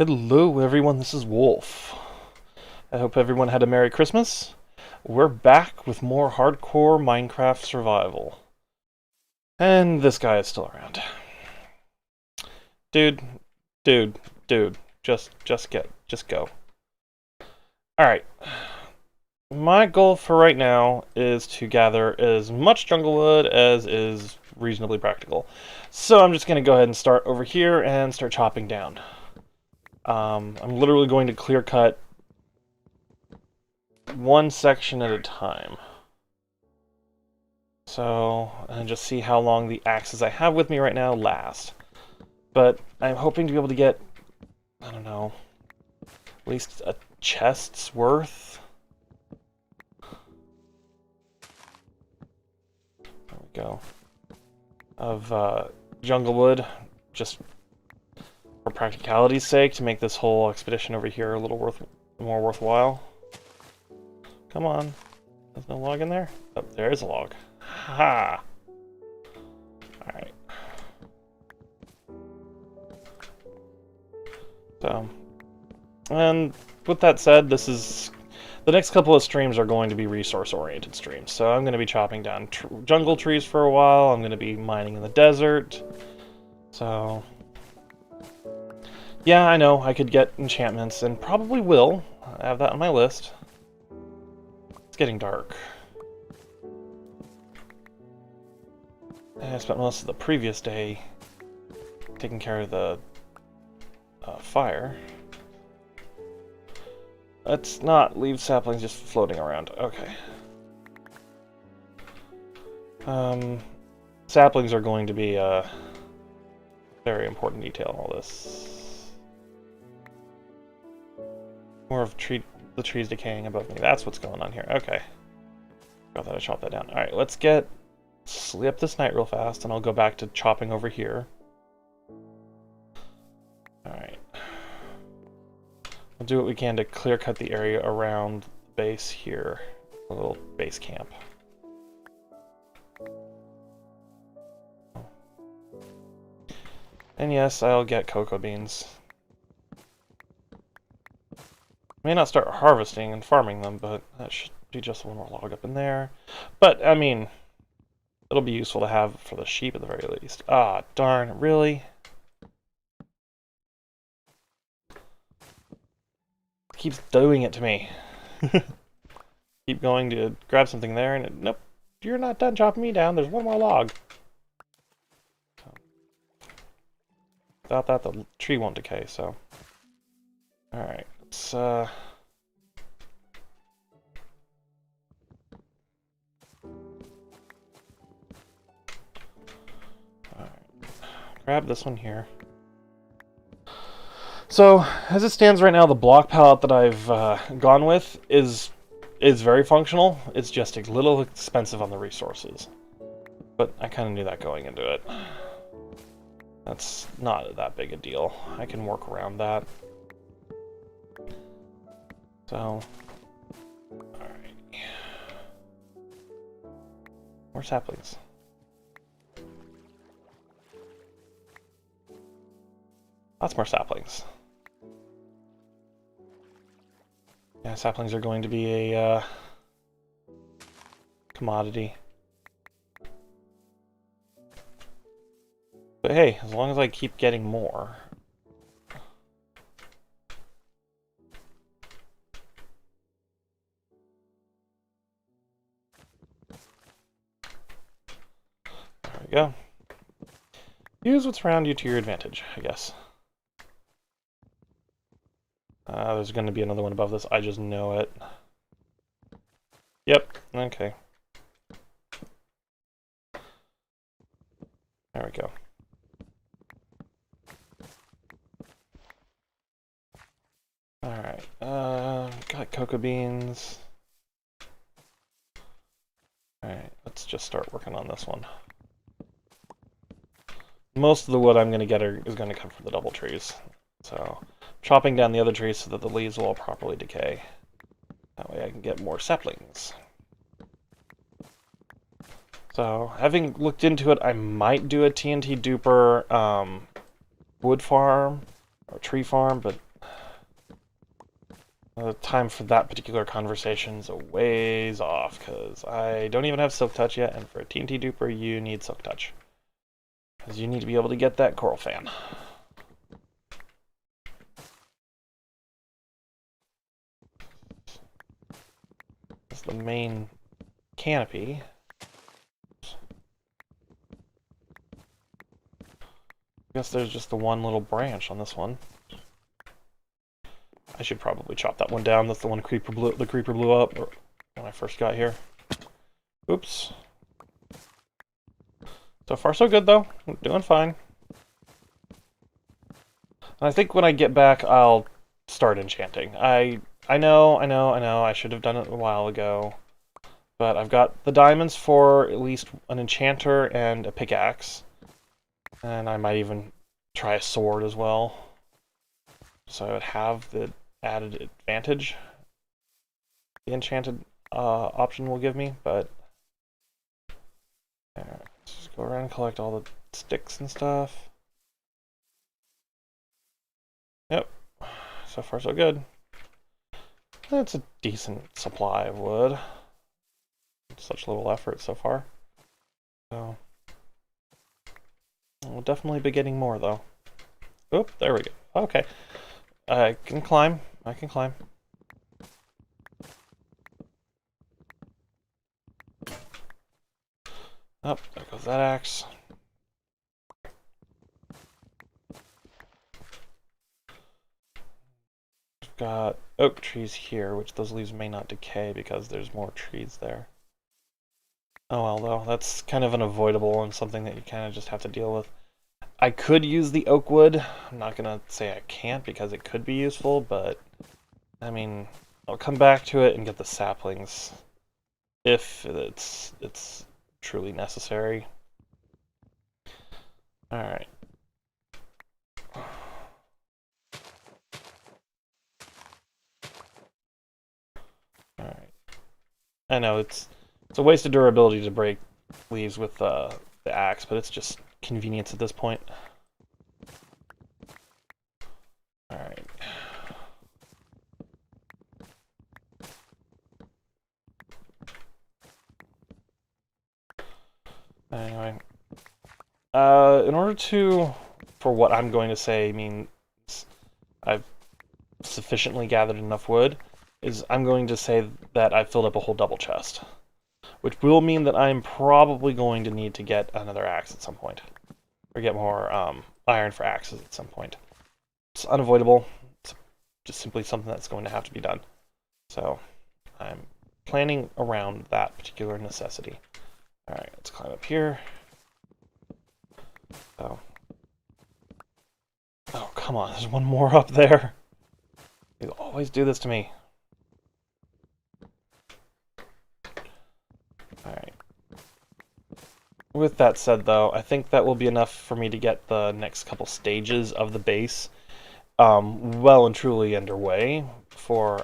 Hello everyone, this is Wolf. I hope everyone had a Merry Christmas. We're back with more hardcore Minecraft survival. And this guy is still around. Dude, just go. Alright. My goal for right now is to gather as much jungle wood as is reasonably practical. So I'm just going to go ahead and start over here and start chopping down. I'm literally going to clear cut one section at a time. So, and just see how long the axes I have with me right now last. But I'm hoping to be able to get, I don't know, at least a chest's worth. There we go. Of jungle wood, just for practicality's sake, to make this whole expedition over here a little more worthwhile. Come on. There's no log in there? Oh, there is a log. Ha! Alright. So, and with that said, the next couple of streams are going to be resource-oriented streams. So I'm going to be chopping down jungle trees for a while. I'm going to be mining in the desert. So, yeah, I know, I could get enchantments, and probably will. I have that on my list. It's getting dark. And I spent most of the previous day taking care of the fire. Let's not leave saplings just floating around. Okay. Saplings are going to be a very important detail in all this. More of the trees decaying above me. That's what's going on here. Okay. I thought I chopped that down. Alright, let's sleep this night real fast, and I'll go back to chopping over here. Alright. We'll do what we can to clear cut the area around the base here. A little base camp. And yes, I'll get cocoa beans. May not start harvesting and farming them, but that should be just one more log up in there. But, I mean, it'll be useful to have for the sheep at the very least. Ah, darn, really? It keeps doing it to me. Keep going to grab something there, and nope, you're not done chopping me down. There's one more log. Without that, the tree won't decay, so. Alright, let's, Alright. Grab this one here. So, as it stands right now, the block palette that I've gone with is very functional. It's just a little expensive on the resources. But I kind of knew that going into it. That's not that big a deal. I can work around that. So, alright. More saplings. Lots more saplings. Yeah, saplings are going to be a commodity. But hey, as long as I keep getting more. There we go. Use what's around you to your advantage, I guess. There's going to be another one above this. I just know it. Yep. Okay. There we go. Alright. Got cocoa beans. Alright, let's just start working on this one. Most of the wood I'm going to get is going to come from the double trees. So, chopping down the other trees so that the leaves will all properly decay. That way I can get more saplings. So, having looked into it, I might do a TNT duper wood farm or tree farm, but The time for that particular conversation's a ways off, because I don't even have Silk Touch yet, and for a TNT duper, you need Silk Touch. Because you need to be able to get that Coral Fan. That's the main canopy. I guess there's just the one little branch on this one. I should probably chop that one down. That's the one the creeper blew up when I first got here. Oops. So far so good though. I'm doing fine. And I think when I get back I'll start enchanting. I know, I should have done it a while ago. But I've got the diamonds for at least an enchanter and a pickaxe. And I might even try a sword as well. So I would have the added advantage the enchanted option will give me, but let's just go around and collect all the sticks and stuff. Yep, so far so good. That's a decent supply of wood. Such little effort so far. So we'll definitely be getting more though. Oop, there we go. Okay. I can climb. I can climb. Oh, there goes that axe. We've got oak trees here, which those leaves may not decay because there's more trees there. Oh well, though, that's kind of unavoidable and something that you kind of just have to deal with. I could use the oak wood. I'm not gonna say I can't because it could be useful, but I mean, I'll come back to it and get the saplings if it's truly necessary. All right. All right. I know it's a waste of durability to break leaves with the axe, but it's just convenience at this point. Alright. Anyway. In order for what I'm going to say means I've sufficiently gathered enough wood, is I'm going to say that I've filled up a whole double chest. Which will mean that I'm probably going to need to get another axe at some point. Or get more iron for axes at some point. It's unavoidable. It's just simply something that's going to have to be done. So, I'm planning around that particular necessity. Alright, let's climb up here. Oh, come on, there's one more up there. You always do this to me. Alright. With that said, though, I think that will be enough for me to get the next couple stages of the base well and truly underway for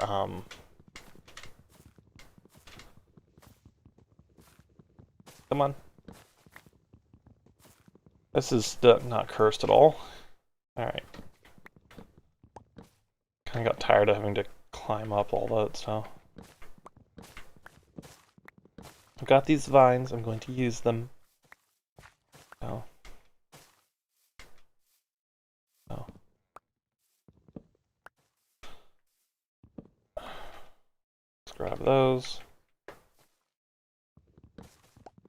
come on. This is not cursed at all. Alright. Kinda got tired of having to climb up all that, so. I've got these vines, I'm going to use them. Oh. Oh. Let's grab those.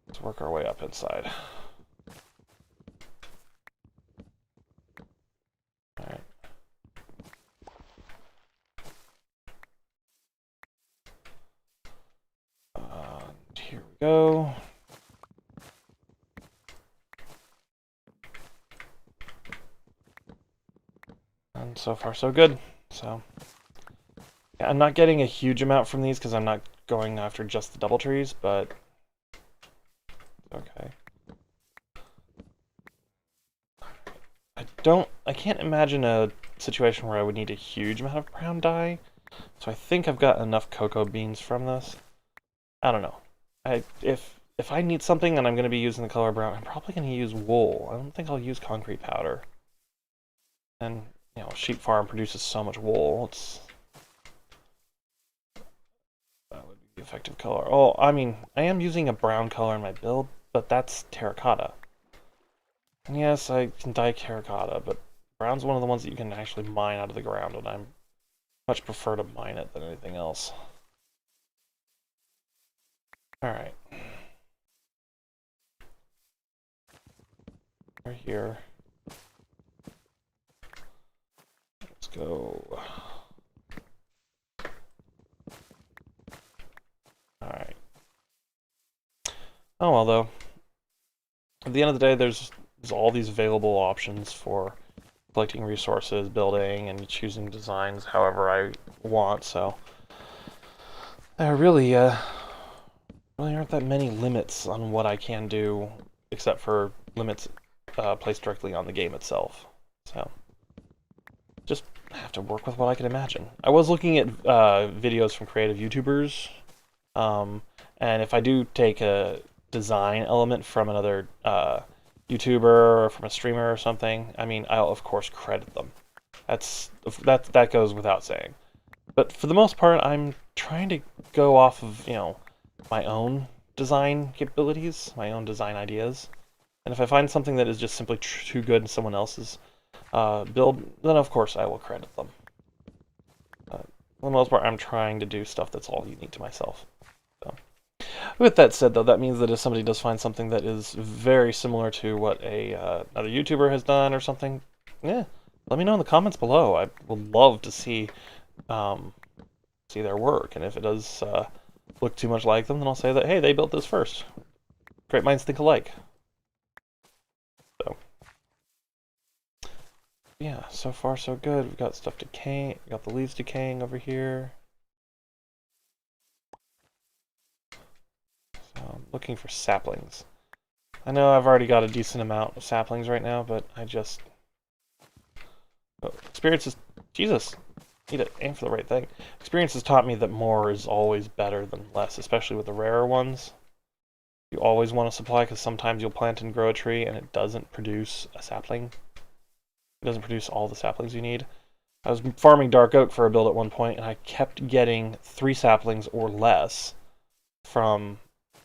Let's work our way up inside. Alright. Here we go. And so far so good. So yeah, I'm not getting a huge amount from these because I'm not going after just the double trees, but okay. I can't imagine a situation where I would need a huge amount of brown dye. So I think I've got enough cocoa beans from this. I don't know. If I need something and I'm going to be using the color brown, I'm probably going to use wool. I don't think I'll use concrete powder. And, you know, sheep farm produces so much wool. effective color. Oh, I mean, I am using a brown color in my build, but that's terracotta. And yes, I can dye terracotta, but brown's one of the ones that you can actually mine out of the ground, and I much prefer to mine it than anything else. Alright. We're here. Let's go. Alright. Oh well, though. At the end of the day, there's all these available options for collecting resources, building, and choosing designs however I want, so there really aren't that many limits on what I can do, except for limits placed directly on the game itself. So just have to work with what I can imagine. I was looking at videos from creative YouTubers, and if I do take a design element from another YouTuber or from a streamer or something, I mean, I'll of course credit them. That goes without saying. But for the most part, I'm trying to go off of, my own design capabilities, my own design ideas. And if I find something that is just simply too good in someone else's build, then of course I will credit them. For the most part, I'm trying to do stuff that's all unique to myself. So. With that said, though, that means that if somebody does find something that is very similar to what another YouTuber has done or something, let me know in the comments below. I would love to see their work, and if it does look too much like them, then I'll say that, hey, they built this first. Great minds think alike. So, yeah, so far so good. We've got stuff decaying. We got the leaves decaying over here. So I'm looking for saplings. I know I've already got a decent amount of saplings right now, but I just... Oh, experience is... Jesus! Need to aim for the right thing. Experience has taught me that more is always better than less, especially with the rarer ones. You always want to supply, because sometimes you'll plant and grow a tree and it doesn't produce a sapling. It doesn't produce all the saplings you need. I was farming dark oak for a build at one point, and I kept getting 3 saplings or less from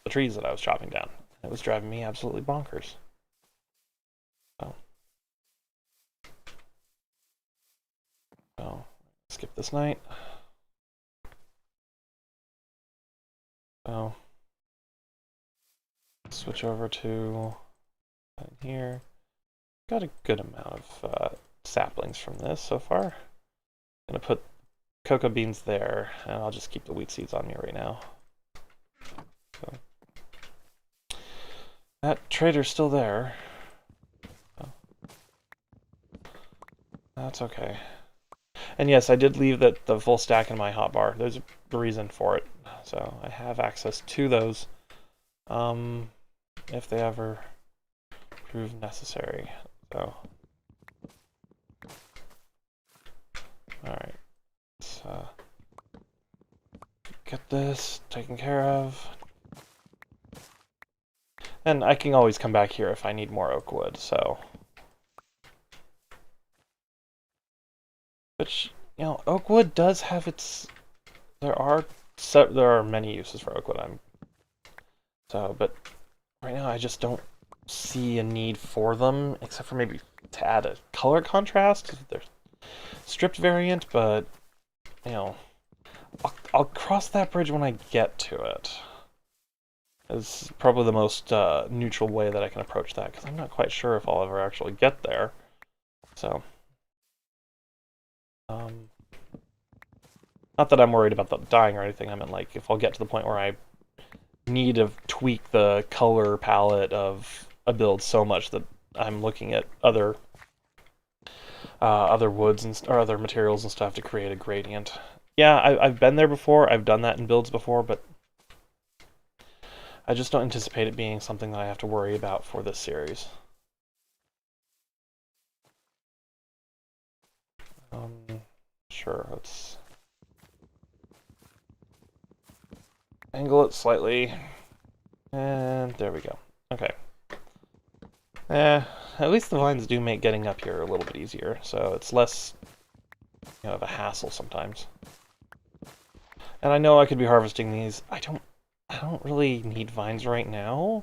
the trees that I was chopping down. It was driving me absolutely bonkers. So skip this night. So switch over to here. Got a good amount of saplings from this so far. I'm gonna put cocoa beans there, and I'll just keep the wheat seeds on me right now. So that trader's still there. Oh. That's okay. And yes, I did leave the full stack in my hotbar. There's a reason for it. So I have access to those if they ever prove necessary. So, alright. Let's get this taken care of. And I can always come back here if I need more oak wood, so... Which, oak wood does have its... There are many uses for oak wood. But right now I just don't see a need for them, except for maybe to add a color contrast. There's stripped variant, but I'll cross that bridge when I get to it. It's probably the most neutral way that I can approach that, because I'm not quite sure if I'll ever actually get there. So. Not that I'm worried about the dying or anything. I mean, like, if I'll get to the point where I need to tweak the color palette of a build so much that I'm looking at other woods or other materials and stuff to create a gradient. Yeah, I've been there before. I've done that in builds before, but I just don't anticipate it being something that I have to worry about for this series. Sure, let's angle it slightly, and there we go. Okay. At least the vines do make getting up here a little bit easier, so it's less of a hassle sometimes. And I know I could be harvesting these. I don't really need vines right now.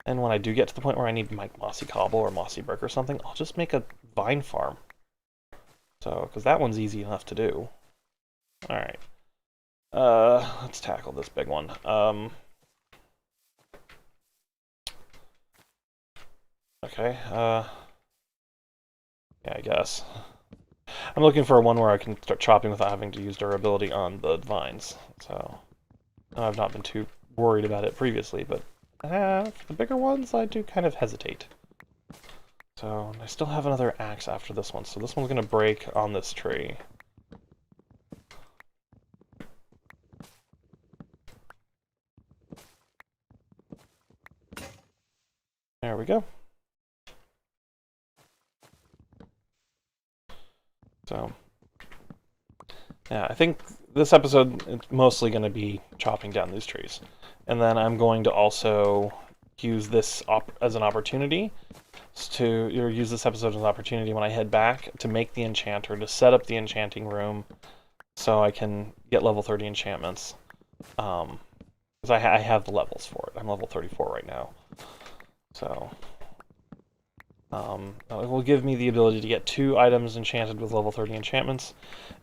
And when I do get to the point where I need like mossy cobble or mossy brick or something, I'll just make a vine farm. So, because that one's easy enough to do. Alright. Let's tackle this big one. Okay, yeah, I guess. I'm looking for one where I can start chopping without having to use durability on the vines. So, I've not been too worried about it previously, but for the bigger ones, I do kind of hesitate. So, I still have another axe after this one, so this one's going to break on this tree. There we go. So, yeah, I think this episode is mostly going to be chopping down these trees. And then I'm going to also use this as an opportunity to use this episode as an opportunity when I head back to make the enchanter, to set up the enchanting room so I can get level 30 enchantments. Because I have the levels for it. I'm level 34 right now. So, it will give me the ability to get 2 items enchanted with level 30 enchantments,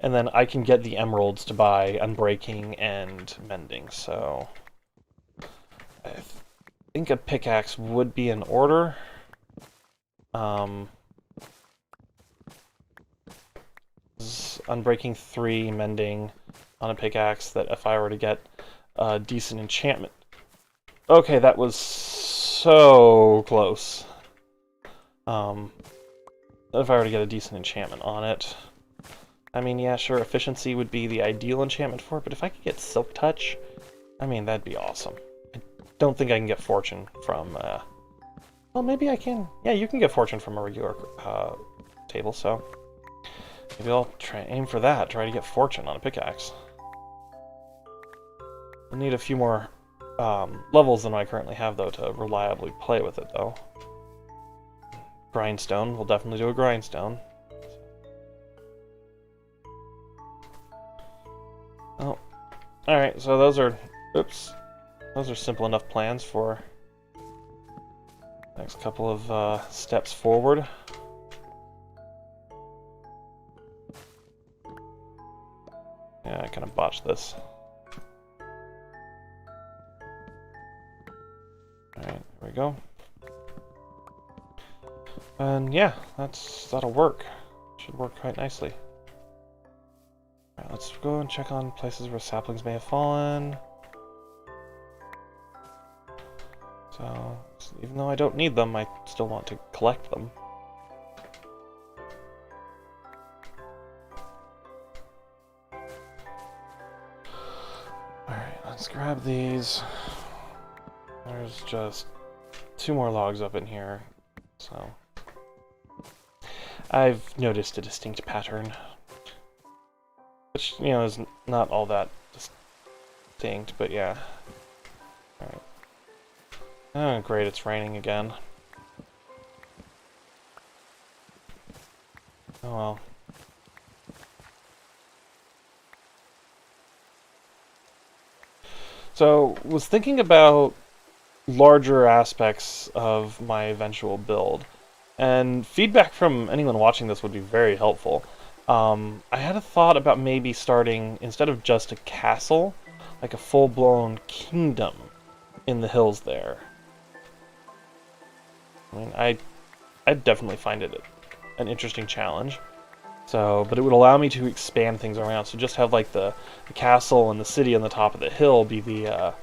and then I can get the emeralds to buy Unbreaking and Mending, so I think a pickaxe would be in order. Unbreaking 3, Mending on a pickaxe, that if I were to get a decent enchantment... Okay, that was so close. If I were to get a decent enchantment on it. I mean, yeah, sure, efficiency would be the ideal enchantment for it, but if I could get Silk Touch, I mean, that'd be awesome. I don't think I can get Fortune from, well, maybe I can. Yeah, you can get Fortune from a regular, table, so maybe I'll aim for that, try to get Fortune on a pickaxe. I'll need a few more, levels than I currently have, though, to reliably play with it, though. Grindstone. We'll definitely do a Grindstone. Oh. Alright, so those are... Oops. Those are simple enough plans for... next couple of steps forward. Yeah, I kind of botched this. Alright, there we go. And yeah, that'll work. Should work quite nicely. Alright, let's go and check on places where saplings may have fallen. So, even though I don't need them, I still want to collect them. Alright, let's grab these. There's just 2 more logs up in here, so... I've noticed a distinct pattern. Which, you know, is not all that distinct, but yeah. Alright. Oh, great, it's raining again. Oh well. So, was thinking about larger aspects of my eventual build. And feedback from anyone watching this would be very helpful. I had a thought about maybe starting, instead of just a castle, like a full-blown kingdom in the hills there. I mean, I'd definitely find it an interesting challenge. So, but it would allow me to expand things around. So just have like the castle and the city on the top of the hill be the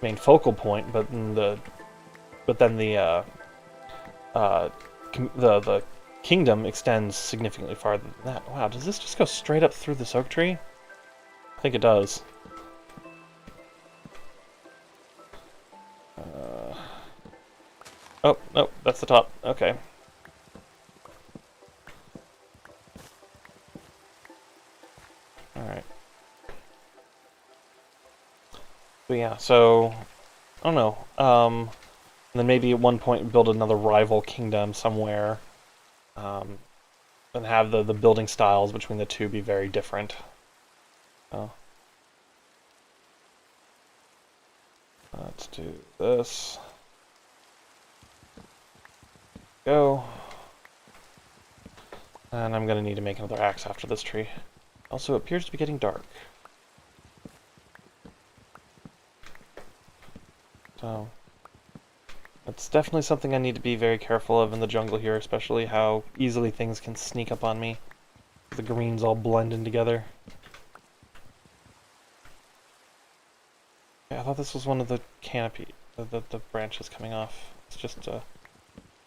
main focal point, but then the kingdom extends significantly farther than that. Wow, does this just go straight up through this oak tree? I think it does. Oh, no, that's the top. Okay. Alright. But yeah, so... I don't know. And then maybe at one point build another rival kingdom somewhere. And have the building styles between the two be very different. So. Let's do this. Go. And I'm gonna need to make another axe after this tree. Also, it appears to be getting dark. So, that's definitely something I need to be very careful of in the jungle here, especially how easily things can sneak up on me. The greens all blend in together. Yeah, I thought this was one of the canopy, the branches coming off. It's just a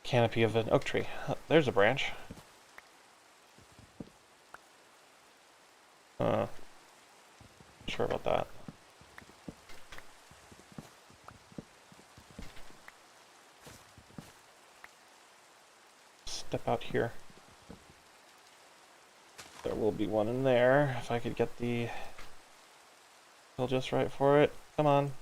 canopy of an oak tree. There's a branch. Not sure about that. Step out here. There will be one in there, if I could get the hill just right for it. Come on.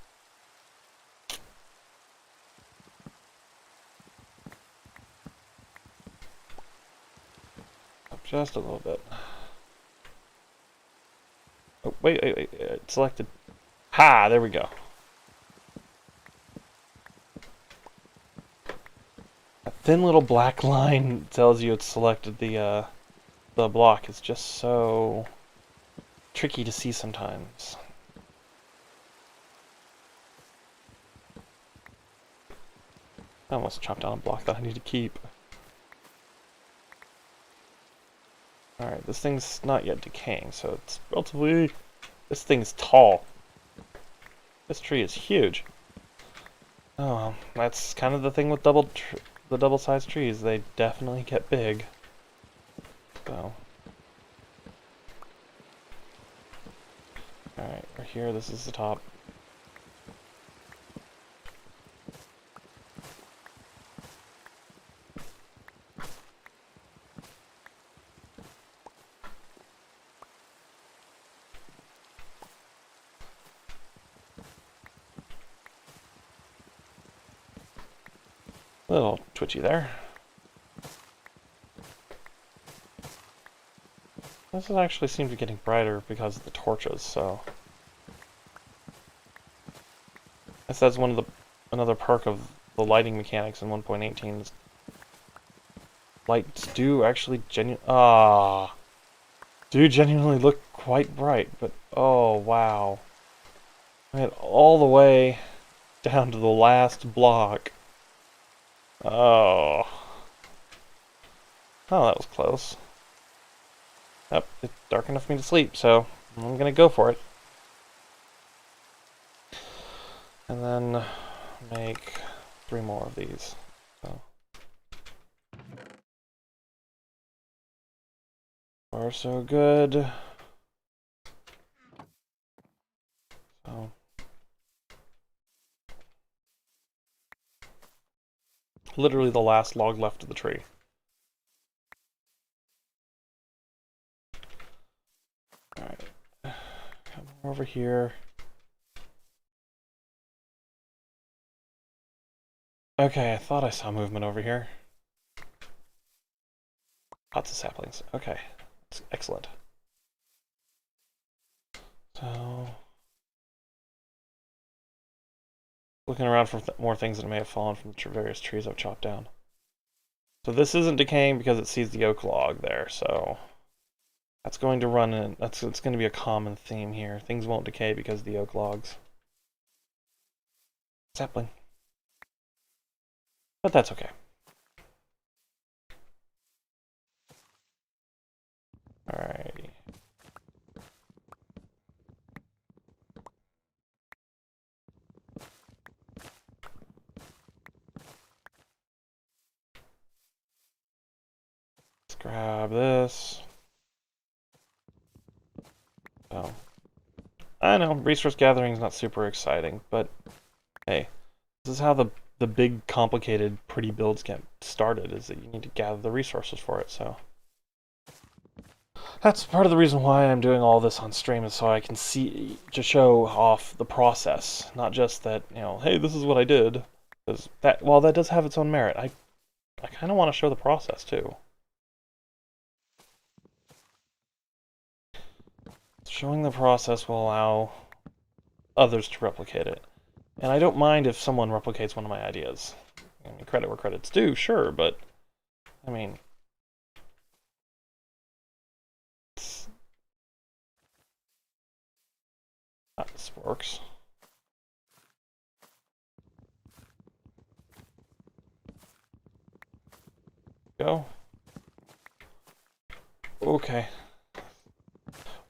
Up just a little bit. Oh, wait, it's selected. Ha! There we go. A thin little black line tells you it's selected the block. It's just so tricky to see sometimes. I almost chopped down a block that I need to keep. Alright, this thing's not yet decaying, so it's relatively... This thing's tall. This tree is huge. Oh, that's kind of the thing with the double-sized trees. They definitely get big. So... Alright, we're here. This is the top. A little twitchy there. This is actually seems to be getting brighter because of the torches, so... I guess that's one of the another perk of the lighting mechanics in 1.18 is lights do actually genuinely look quite bright, but oh wow. I went all the way down to the last block. Oh. Oh, that was close. Yep, it's dark enough for me to sleep, so I'm gonna go for it. And then make 3 more of these. So. Far so good. So. Literally the last log left of the tree. Alright. Come over here. Okay, I thought I saw movement over here. Lots of saplings. Okay. That's excellent. So... Looking around for more things that may have fallen from the various trees I've chopped down. So this isn't decaying because it sees the oak log there, so... That's going to run in... It's going to be a common theme here. Things won't decay because of the oak logs. Sapling. But that's okay. Alrighty. Let's grab this. So, I know, resource gathering is not super exciting, but hey, this is how the big, complicated, pretty builds get started, is that you need to gather the resources for it, so... That's part of the reason why I'm doing all this on stream, is so I can see, to show off the process, not just that, you know, hey, this is what I did. Because that, while that does have its own merit, I kind of want to show the process, too. Showing the process will allow others to replicate it. And I don't mind if someone replicates one of my ideas. I mean, credit where credit's due, sure, but I mean, this works. Go. Okay.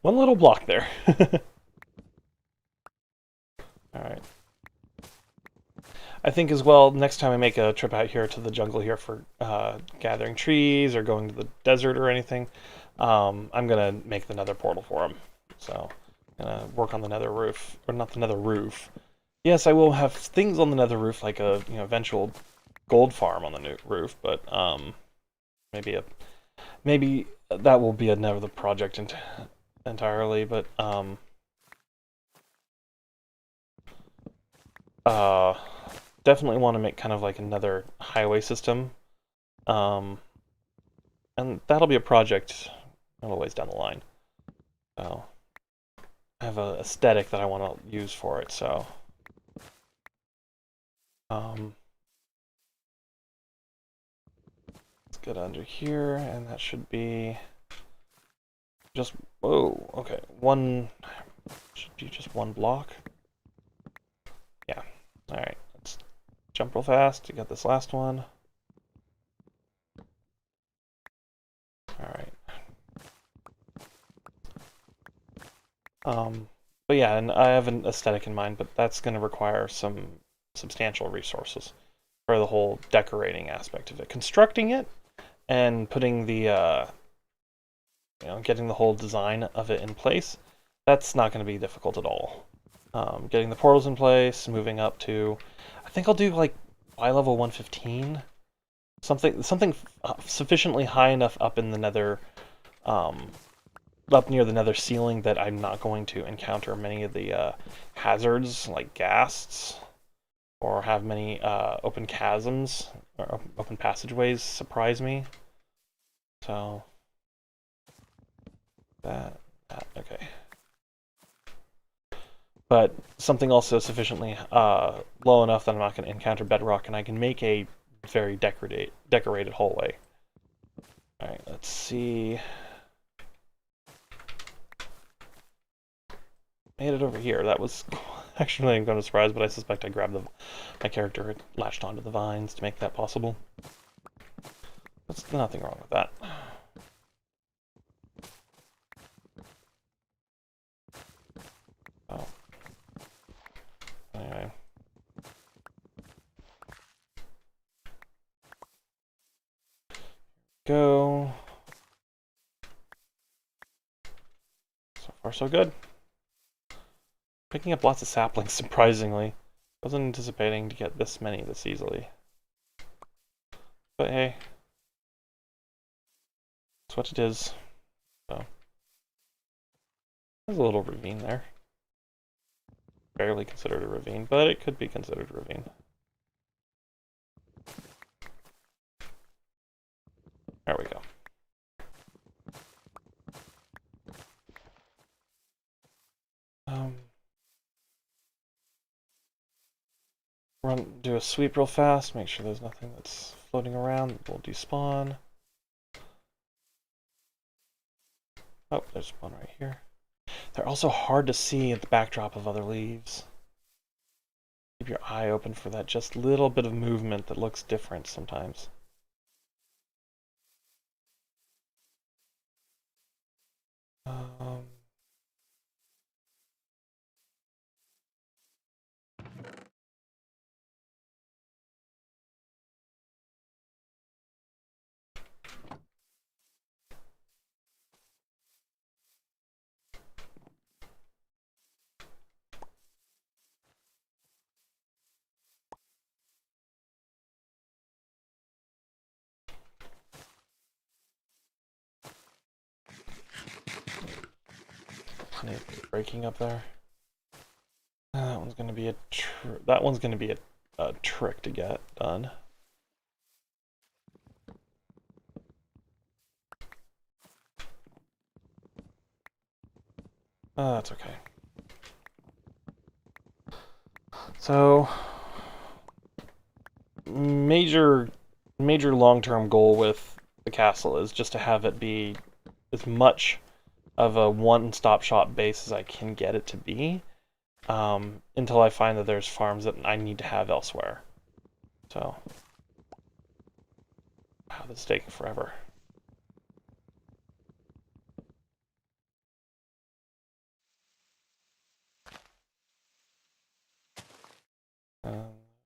One little block there. Alright. I think as well, next time I make a trip out here to the jungle here for gathering trees or going to the desert or anything, I'm going to make the nether portal for him. So, I'm going to work on the nether roof. Or not the nether roof. Yes, I will have things on the nether roof, like a eventual gold farm on the new roof, but maybe that will be another project entirely, but definitely want to make kind of like another highway system, and that'll be a project a little ways down the line. So I have an aesthetic that I want to use for it, so let's get under here, and that should be just, whoa, okay, should be just one block. Yeah, alright, let's jump real fast to get this last one. Alright. But yeah, and I have an aesthetic in mind, but that's going to require some substantial resources for the whole decorating aspect of it. Constructing it and putting the, getting the whole design of it in place, that's not going to be difficult at all. Getting the portals in place, moving up to, I think I'll do like Y level 115, something sufficiently high enough up in the nether, up near the nether ceiling that I'm not going to encounter many of the hazards like ghasts, or have many open chasms or open passageways surprise me. So that okay. But something also sufficiently low enough that I'm not going to encounter bedrock, and I can make a very decorated hallway. Alright, let's see. Made it over here. That was actually I'm kind of surprised, but I suspect I grabbed my character had latched onto the vines to make that possible. There's nothing wrong with that. Oh. Anyway. Go. So far, so good. Picking up lots of saplings, surprisingly. Wasn't anticipating to get this many this easily. But hey. That's what it is. So. There's a little ravine there. Barely considered a ravine, but it could be considered a ravine. There we go. Do a sweep real fast, make sure there's nothing that's floating around. We'll despawn. Oh, there's one right here. They're also hard to see at the backdrop of other leaves. Keep your eye open for that just little bit of movement that looks different sometimes. Breaking up there. That one's gonna be a trick to get done. That's okay. So, major long-term goal with the castle is just to have it be as much of a one-stop shop base as I can get it to be, until I find that there's farms that I need to have elsewhere. So, wow, this is taking forever.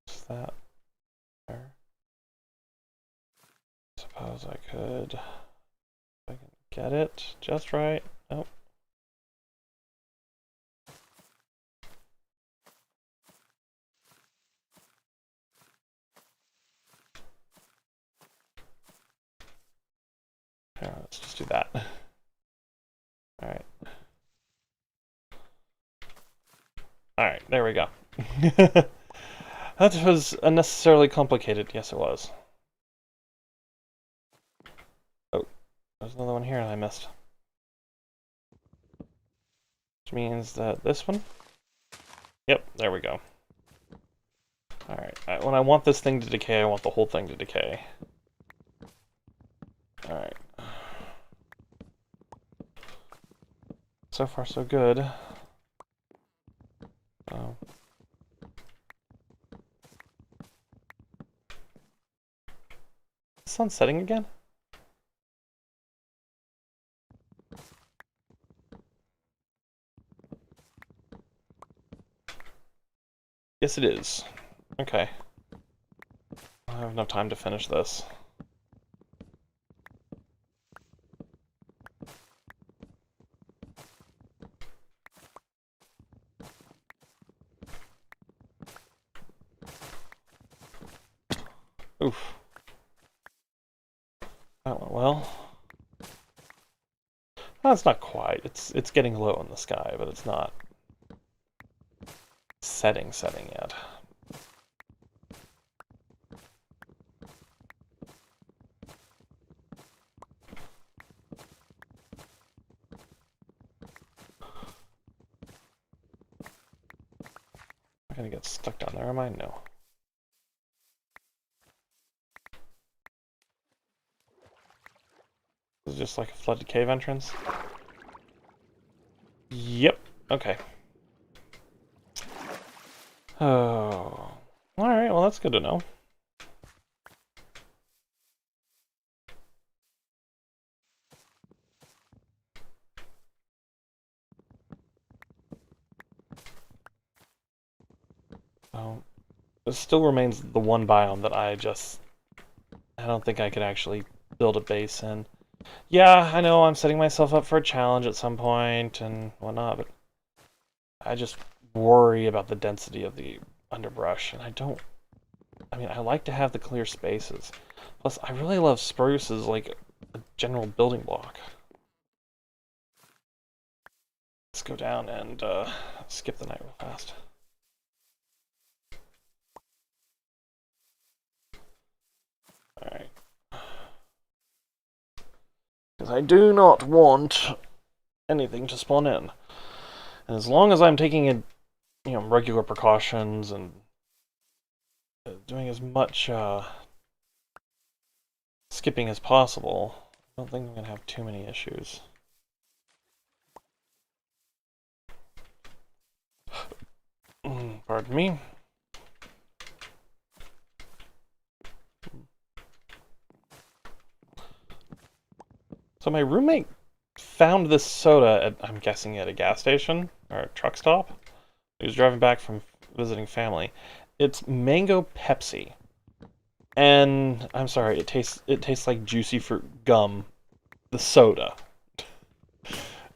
Is that there? Suppose I could, if I can get it just right. Nope. Yeah, let's just do that. Alright. Alright, there we go. That was unnecessarily complicated. Yes, it was. Oh, there's another one here that I missed. Which means that this one? Yep, there we go. Alright, when I want this thing to decay, I want the whole thing to decay. Alright. So far, so good. Oh. The sun's setting again? Yes, it is. Okay. I have enough time to finish this. Oof. That went well. Well, it's not quite. It's getting low in the sky, but it's not setting yet. I'm gonna get stuck down there, am I? No. Is it just like a flooded cave entrance? Yep. Okay. Oh. Alright, well that's good to know. Oh. It still remains the one biome that I don't think I could actually build a base in. Yeah, I know I'm setting myself up for a challenge at some point and whatnot, but I just worry about the density of the underbrush, and I mean, I like to have the clear spaces. Plus, I really love spruce as like a general building block. Let's go down and skip the night real fast. Alright. Because I do not want anything to spawn in. And as long as I'm taking regular precautions and doing as much skipping as possible, I don't think I'm going to have too many issues. Pardon me. So my roommate found this soda at, I'm guessing, at a gas station or a truck stop. He was driving back from visiting family. It's mango Pepsi. And I'm sorry, it tastes like juicy fruit gum, the soda.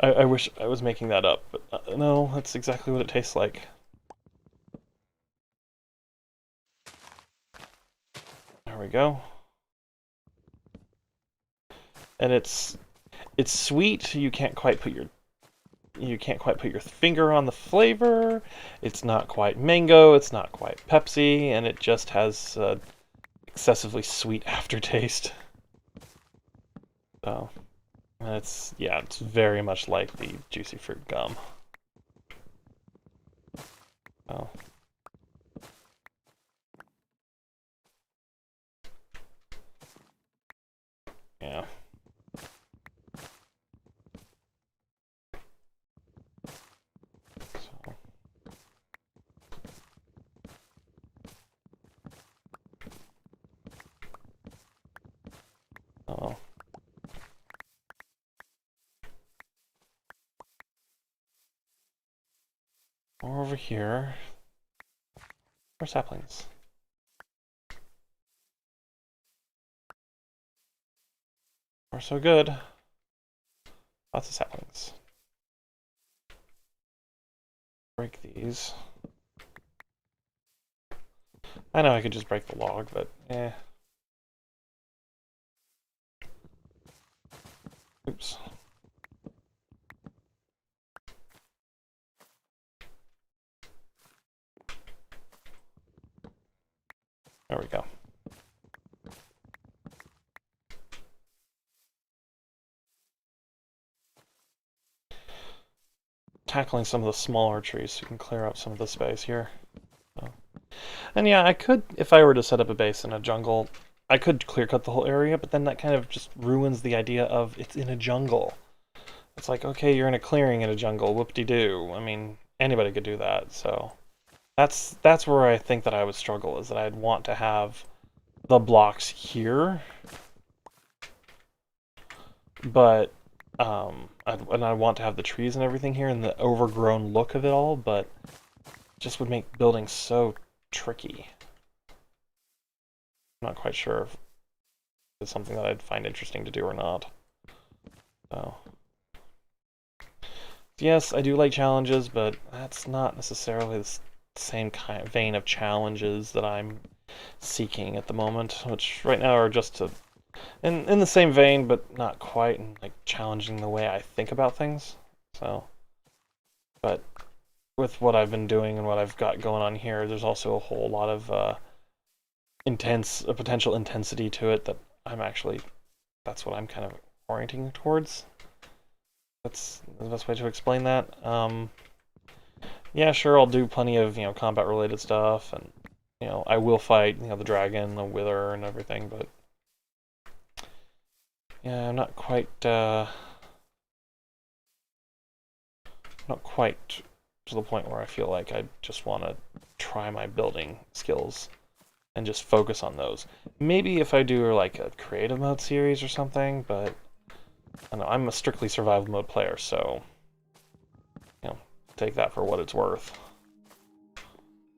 I wish I was making that up, but no, that's exactly what it tastes like. There we go. And it's sweet. You can't quite put your finger on the flavor. It's not quite mango. It's not quite Pepsi, and it just has excessively sweet aftertaste. So, and it's very much like the juicy fruit gum. Oh. More over here. More saplings. Far so good. Lots of saplings. Break these. I know I could just break the log, but eh. Oops. There we go. Tackling some of the smaller trees so you can clear up some of the space here. So. And yeah, I could, if I were to set up a base in a jungle, I could clear cut the whole area, but then that kind of just ruins the idea of it's in a jungle. It's like, okay, you're in a clearing in a jungle, whoop-de-doo. I mean, anybody could do that, so that's where I think that I would struggle, is that I'd want to have the blocks here, but I want to have the trees and everything here and the overgrown look of it all, but it just would make building so tricky. I'm not quite sure if it's something that I'd find interesting to do or not. So yes, I do like challenges, but that's not necessarily the same kind of vein of challenges that I'm seeking at the moment, which right now are just to in the same vein, but not quite, and like challenging the way I think about things. So, but with what I've been doing and what I've got going on here, there's also a whole lot of potential intensity to it that that's what I'm kind of orienting towards. That's the best way to explain that. Yeah, sure, I'll do plenty of, combat related stuff, and, I will fight, the dragon, the wither, and everything, but yeah, I'm not quite to the point where I feel like I just want to try my building skills and just focus on those. Maybe if I do like a creative mode series or something, but I don't know, I'm a strictly survival mode player, so take that for what it's worth.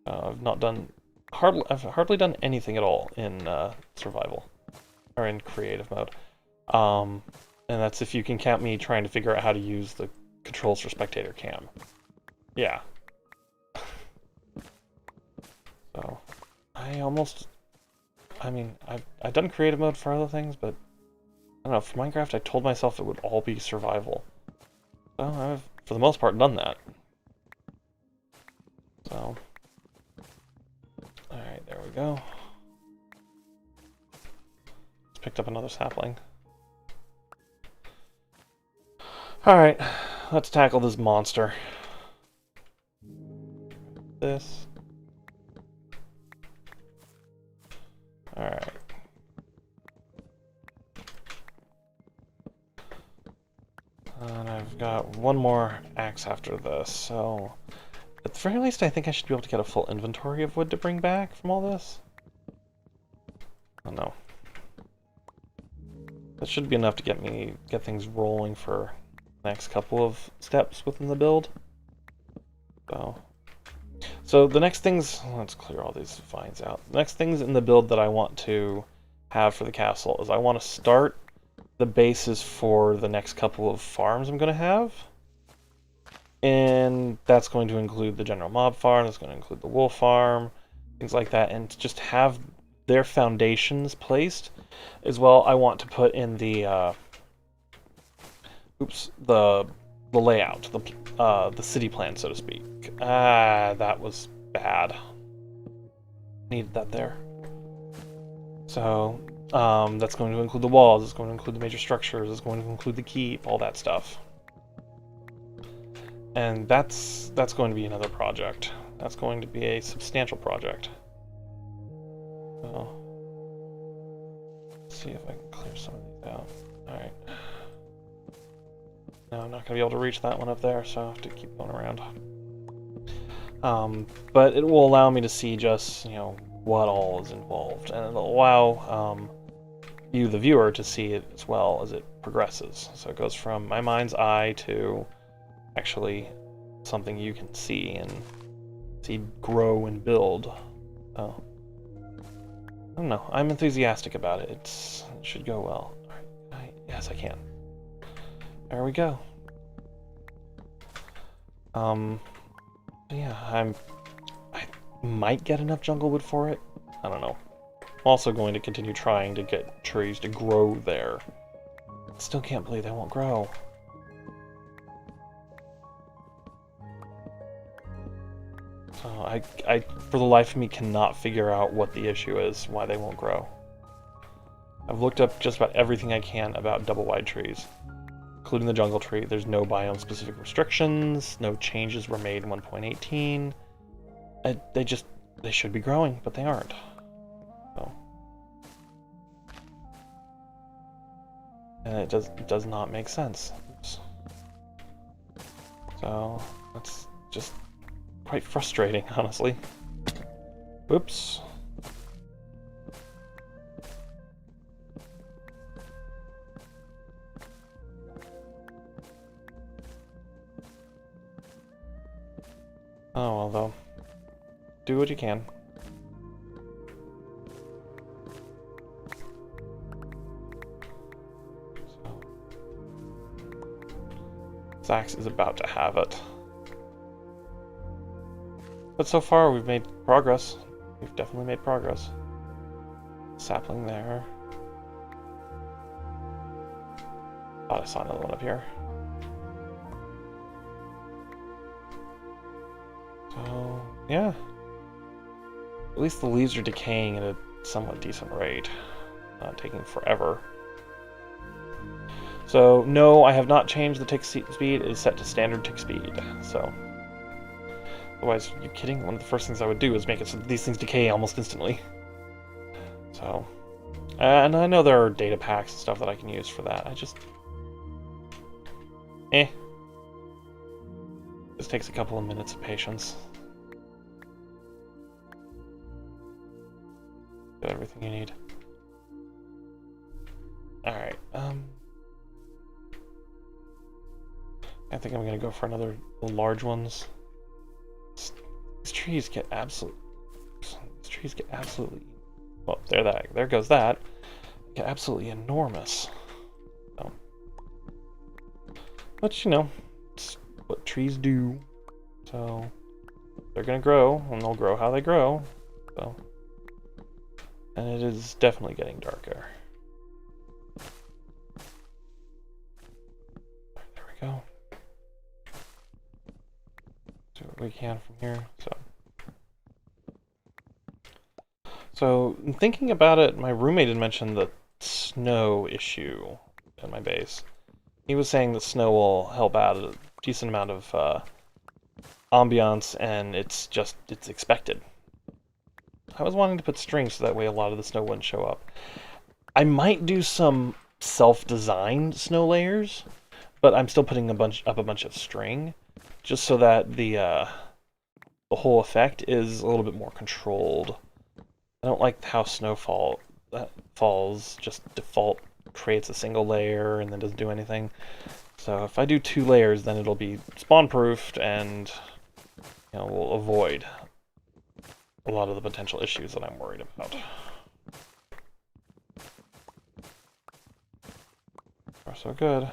I've hardly done anything at all in survival or in creative mode. And that's if you can count me trying to figure out how to use the controls for spectator cam. Yeah. So, I've done creative mode for other things, but I don't know, for Minecraft I told myself it would all be survival. So I've, for the most part, done that. So, alright, there we go. Just picked up another sapling. Alright, let's tackle this monster. This. Alright. And I've got one more axe after this, so at the very least I think I should be able to get a full inventory of wood to bring back from all this. Oh no. That should be enough to get things rolling for the next couple of steps within the build. So the next things, let's clear all these vines out. The next things in the build that I want to have for the castle is I want to start the bases for the next couple of farms I'm going to have. And that's going to include the general mob farm, that's going to include the wolf farm, things like that, and to just have their foundations placed. As well, I want to put in the layout, the city plan, so to speak. That was bad. Needed that there. So, that's going to include the walls, it's going to include the major structures, it's going to include the keep, all that stuff. And that's going to be another project. That's going to be a substantial project. So, let's see if I can clear some of these out. Alright. No, I'm not going to be able to reach that one up there, so I have to keep going around. But it will allow me to see just, what all is involved, and it'll allow you, the viewer, to see it as well as it progresses. So it goes from my mind's eye to actually something you can see and see grow and build. Oh. I don't know. I'm enthusiastic about it. It should go well. Yes, I can. There we go. Yeah, I might get enough jungle wood for it. I don't know. I'm also going to continue trying to get trees to grow there. Still can't believe they won't grow. So I for the life of me cannot figure out what the issue is, why they won't grow. I've looked up just about everything I can about double-wide trees, including the jungle tree. There's no biome-specific restrictions, no changes were made in 1.18. They should be growing, but they aren't. So. And it does not make sense. Oops. So that's just quite frustrating, honestly. Whoops. Oh, well, though. Do what you can. So. Zax is about to have it. But so far, we've made progress. We've definitely made progress. Sapling there. Thought I saw another one up here. So, yeah. At least the leaves are decaying at a somewhat decent rate. Not taking forever. So, no, I have not changed the tick speed. It is set to standard tick speed. So, otherwise, are you kidding? One of the first things I would do is make it so that these things decay almost instantly. So, and I know there are data packs and stuff that I can use for that. I just... This takes a couple of minutes of patience. Got everything you need. Alright, I think I'm gonna go for the large ones. These trees get absolutely... Well, there goes that. Get absolutely enormous. So. But, you know, it's what trees do. So, they're gonna grow, and they'll grow how they grow. So. And it is definitely getting darker. There we go. Do what we can from here. So, in thinking about it, my roommate had mentioned the snow issue at my base. He was saying that snow will help out a decent amount of ambiance, and it's expected. I was wanting to put strings so that way a lot of the snow wouldn't show up. I might do some self-designed snow layers, but I'm still putting a bunch of string, just so that the whole effect is a little bit more controlled. I don't like how snowfall falls just default creates a single layer and then doesn't do anything. So if I do 2 layers, then it'll be spawn-proofed and we'll avoid a lot of the potential issues that I'm worried about. Far so good.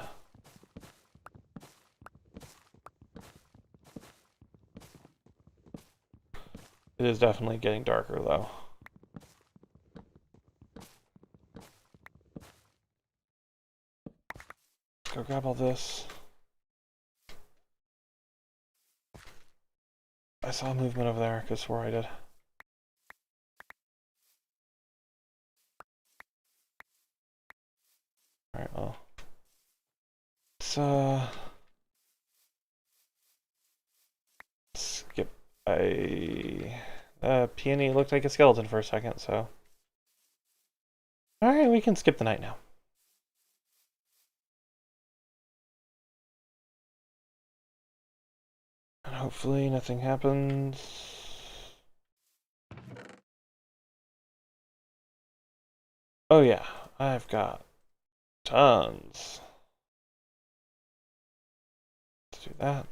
It is definitely getting darker, though. Let's go grab all this. I saw movement over there, I could swear I did. Alright, well. Let's skip peony looked like a skeleton for a second, so. Alright, we can skip the night now. And hopefully nothing happens. Oh yeah, I've got tons. Let's do that.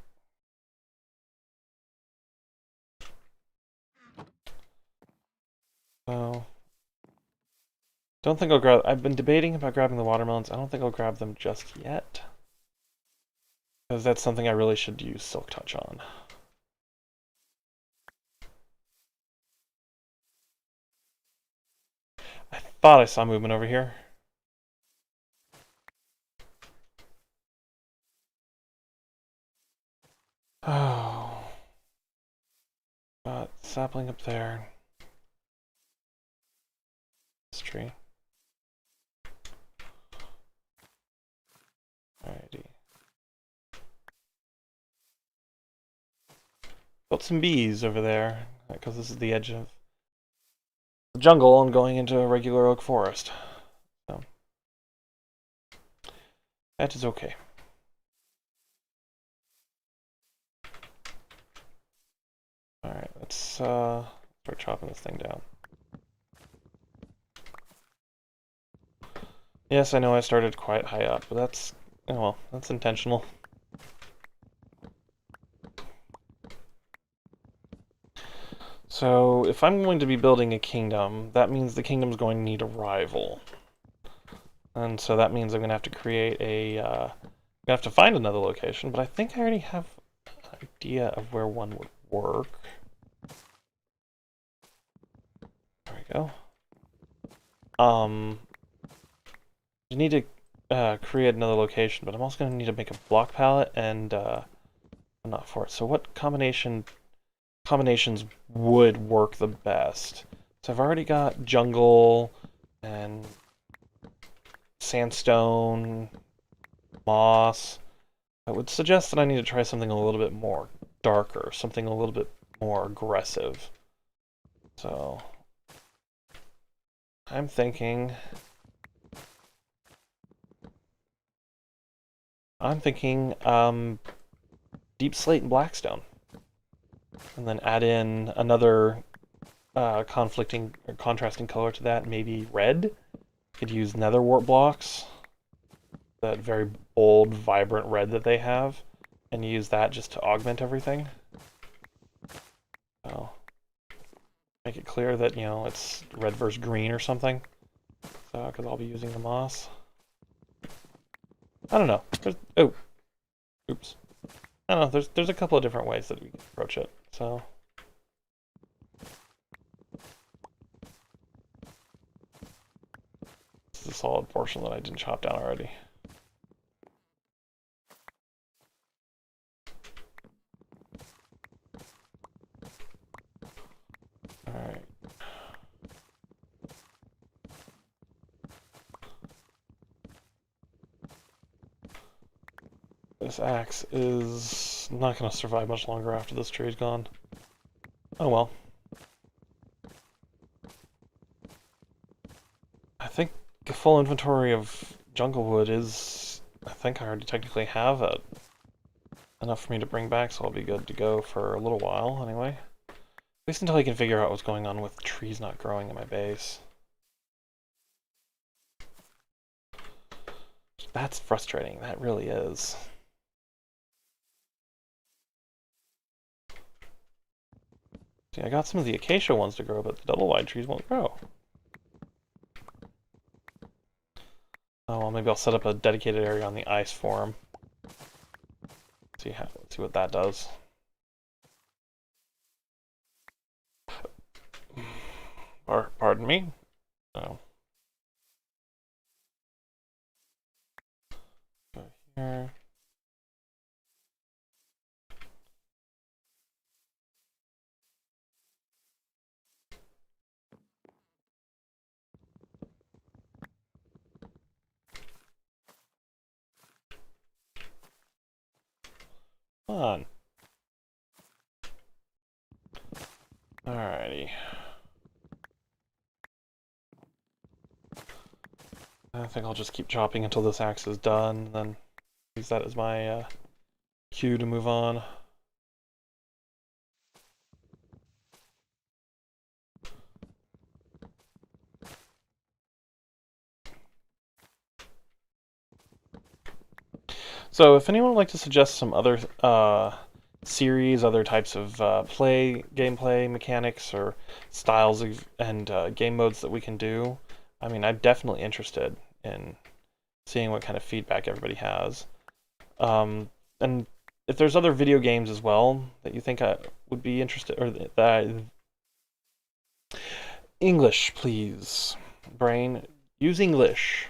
So, don't think I'll grab... I've been debating about grabbing the watermelons. I don't think I'll grab them just yet. Because that's something I really should use Silk Touch on. I thought I saw movement over here. Oh. Got sapling up there. This tree. Alrighty. Got some bees over there, because this is the edge of the jungle and going into a regular oak forest. So, that is okay. Alright, let's start chopping this thing down. Yes, I know I started quite high up, but that's, oh well, that's intentional. So, if I'm going to be building a kingdom, that means the kingdom's going to need a rival. And so that means I'm going to have to create a, I'm going to have to find another location, but I think I already have an idea of where one would work. There we go. You need to create another location, but I'm also going to need to make a block palette, and I'm not for it. So what combinations would work the best? So I've already got jungle and sandstone, moss. I would suggest that I need to try something a little bit more darker, something a little bit more aggressive. So I'm thinking deep slate and blackstone, and then add in another conflicting or contrasting color to that, maybe red. Could use nether wart blocks, that very bold, vibrant red that they have, and use that just to augment everything. So make it clear that, you know, it's red versus green or something. So, because I'll be using the moss. I don't know. Oh, oops. I don't know. There's a couple of different ways that we can approach it. So. This is a solid portion that I didn't chop down already. Alright. This axe is not going to survive much longer after this tree is gone. Oh well. I think a full inventory of jungle wood is... I think I already technically have it. Enough for me to bring back, so I'll be good to go for a little while, anyway. At least until I can figure out what's going on with trees not growing in my base. That's frustrating, that really is. See, I got some of the acacia ones to grow, but the double wide trees won't grow. Oh, well, maybe I'll set up a dedicated area on the ice for them. See what that does. Pardon me? Oh. Go here. Come on. Alrighty. I think I'll just keep chopping until this axe is done, and then use that as my cue to move on. So if anyone would like to suggest some other series, other types of gameplay mechanics, or styles and game modes that we can do, I mean, I'm definitely interested in seeing what kind of feedback everybody has. And if there's other video games as well that you think I would be interested, or English, please, brain, use English.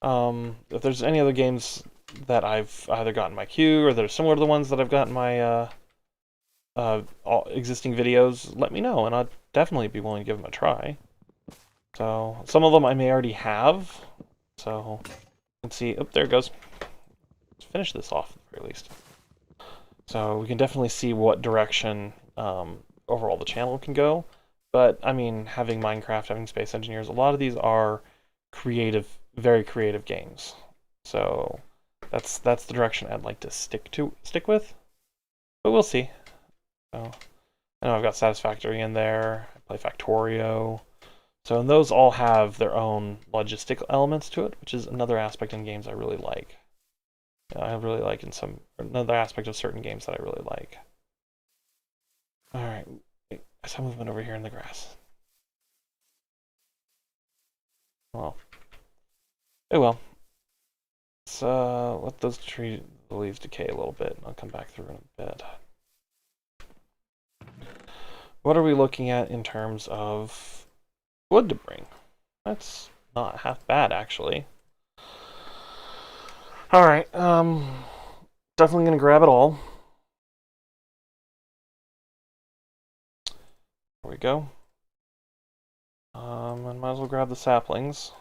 If there's any other games that I've either gotten my queue or that are similar to the ones that I've gotten my existing videos, let me know, and I'd definitely be willing to give them a try. So some of them I may already have. So let's see. Oh, there it goes. Let's finish this off at the very least. So we can definitely see what direction overall the channel can go. But I mean, having Minecraft, having Space Engineers, a lot of these are creative, very creative games. So that's the direction I'd like to stick with. But we'll see. So I know I've got Satisfactory in there. I play Factorio. So and those all have their own logistical elements to it, which is another aspect in games I really like. I really like another aspect of certain games that I really like. All right, I saw movement over here in the grass. Well, oh well. Let's let those leaves decay a little bit, and I'll come back through in a bit. What are we looking at in terms of wood to bring? That's not half bad, actually. Alright, definitely gonna grab it all. There we go. And might as well grab the saplings.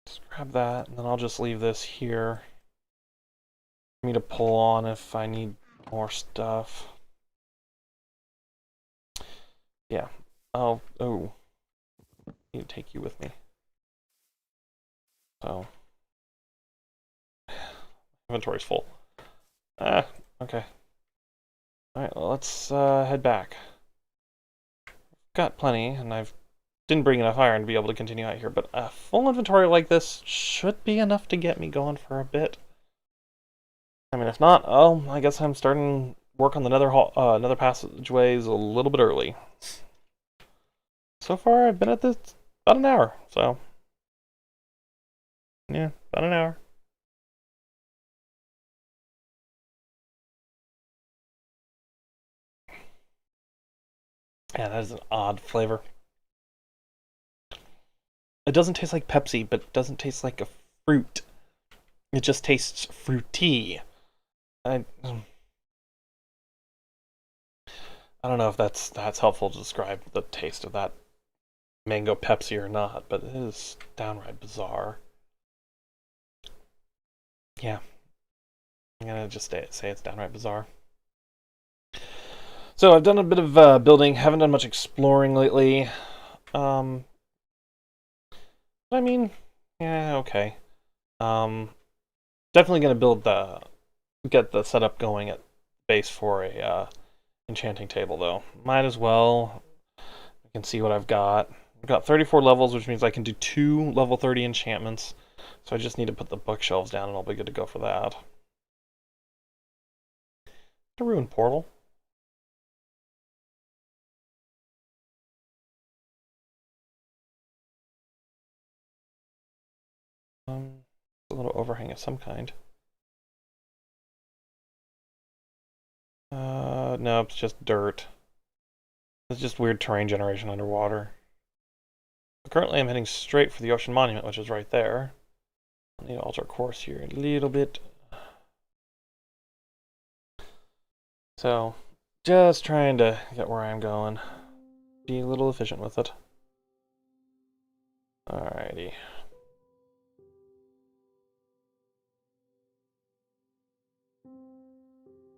Just grab that, and then I'll just leave this here for me to pull on if I need more stuff. Yeah. Oh, I need to take you with me. So, inventory's full. Okay. Alright, well, let's head back. Got plenty, and I didn't bring enough iron to be able to continue out here, but a full inventory like this should be enough to get me going for a bit. I mean, if not, oh, I guess I'm starting work on the nether passageways a little bit early. So far, I've been at this about an hour, so yeah, about an hour. Yeah, that is an odd flavor. It doesn't taste like Pepsi, but it doesn't taste like a fruit. It just tastes fruity. I don't know if that's helpful to describe the taste of that mango Pepsi or not, but it is downright bizarre. Yeah, I'm gonna just say it's downright bizarre. So I've done a bit of building, haven't done much exploring lately. I mean, yeah, okay. Definitely gonna get the setup going at base for a enchanting table though. Might as well. You can see what I've got. I've got 34 levels, which means I can do 2 level 30 enchantments. So I just need to put the bookshelves down and I'll be good to go for that. The ruined portal. A little overhang of some kind. No, it's just dirt. It's just weird terrain generation underwater. Currently I'm heading straight for the ocean monument, which is right there. I need to alter course here a little bit. So, just trying to get where I'm going. Be a little efficient with it. Alrighty.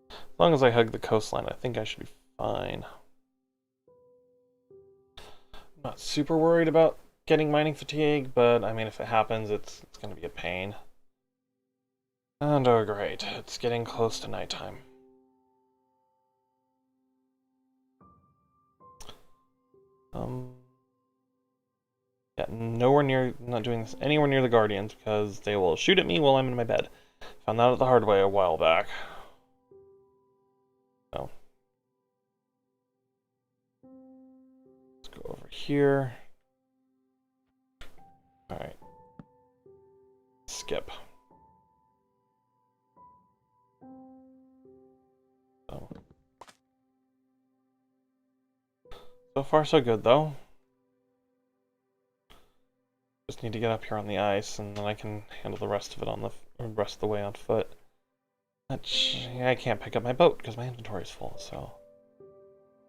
As long as I hug the coastline, I think I should be fine. I'm not super worried about getting mining fatigue, but I mean, if it happens, it's going to be a pain. And oh great, it's getting close to nighttime. Yeah, nowhere near, not doing this anywhere near the Guardians because they will shoot at me while I'm in my bed. Found that out the hard way a while back. So. Let's go over here. Alright. Skip. So far so good though. Just need to get up here on the ice, and then I can handle the rest of it on the rest of the way on foot. I can't pick up my boat because my inventory is full. So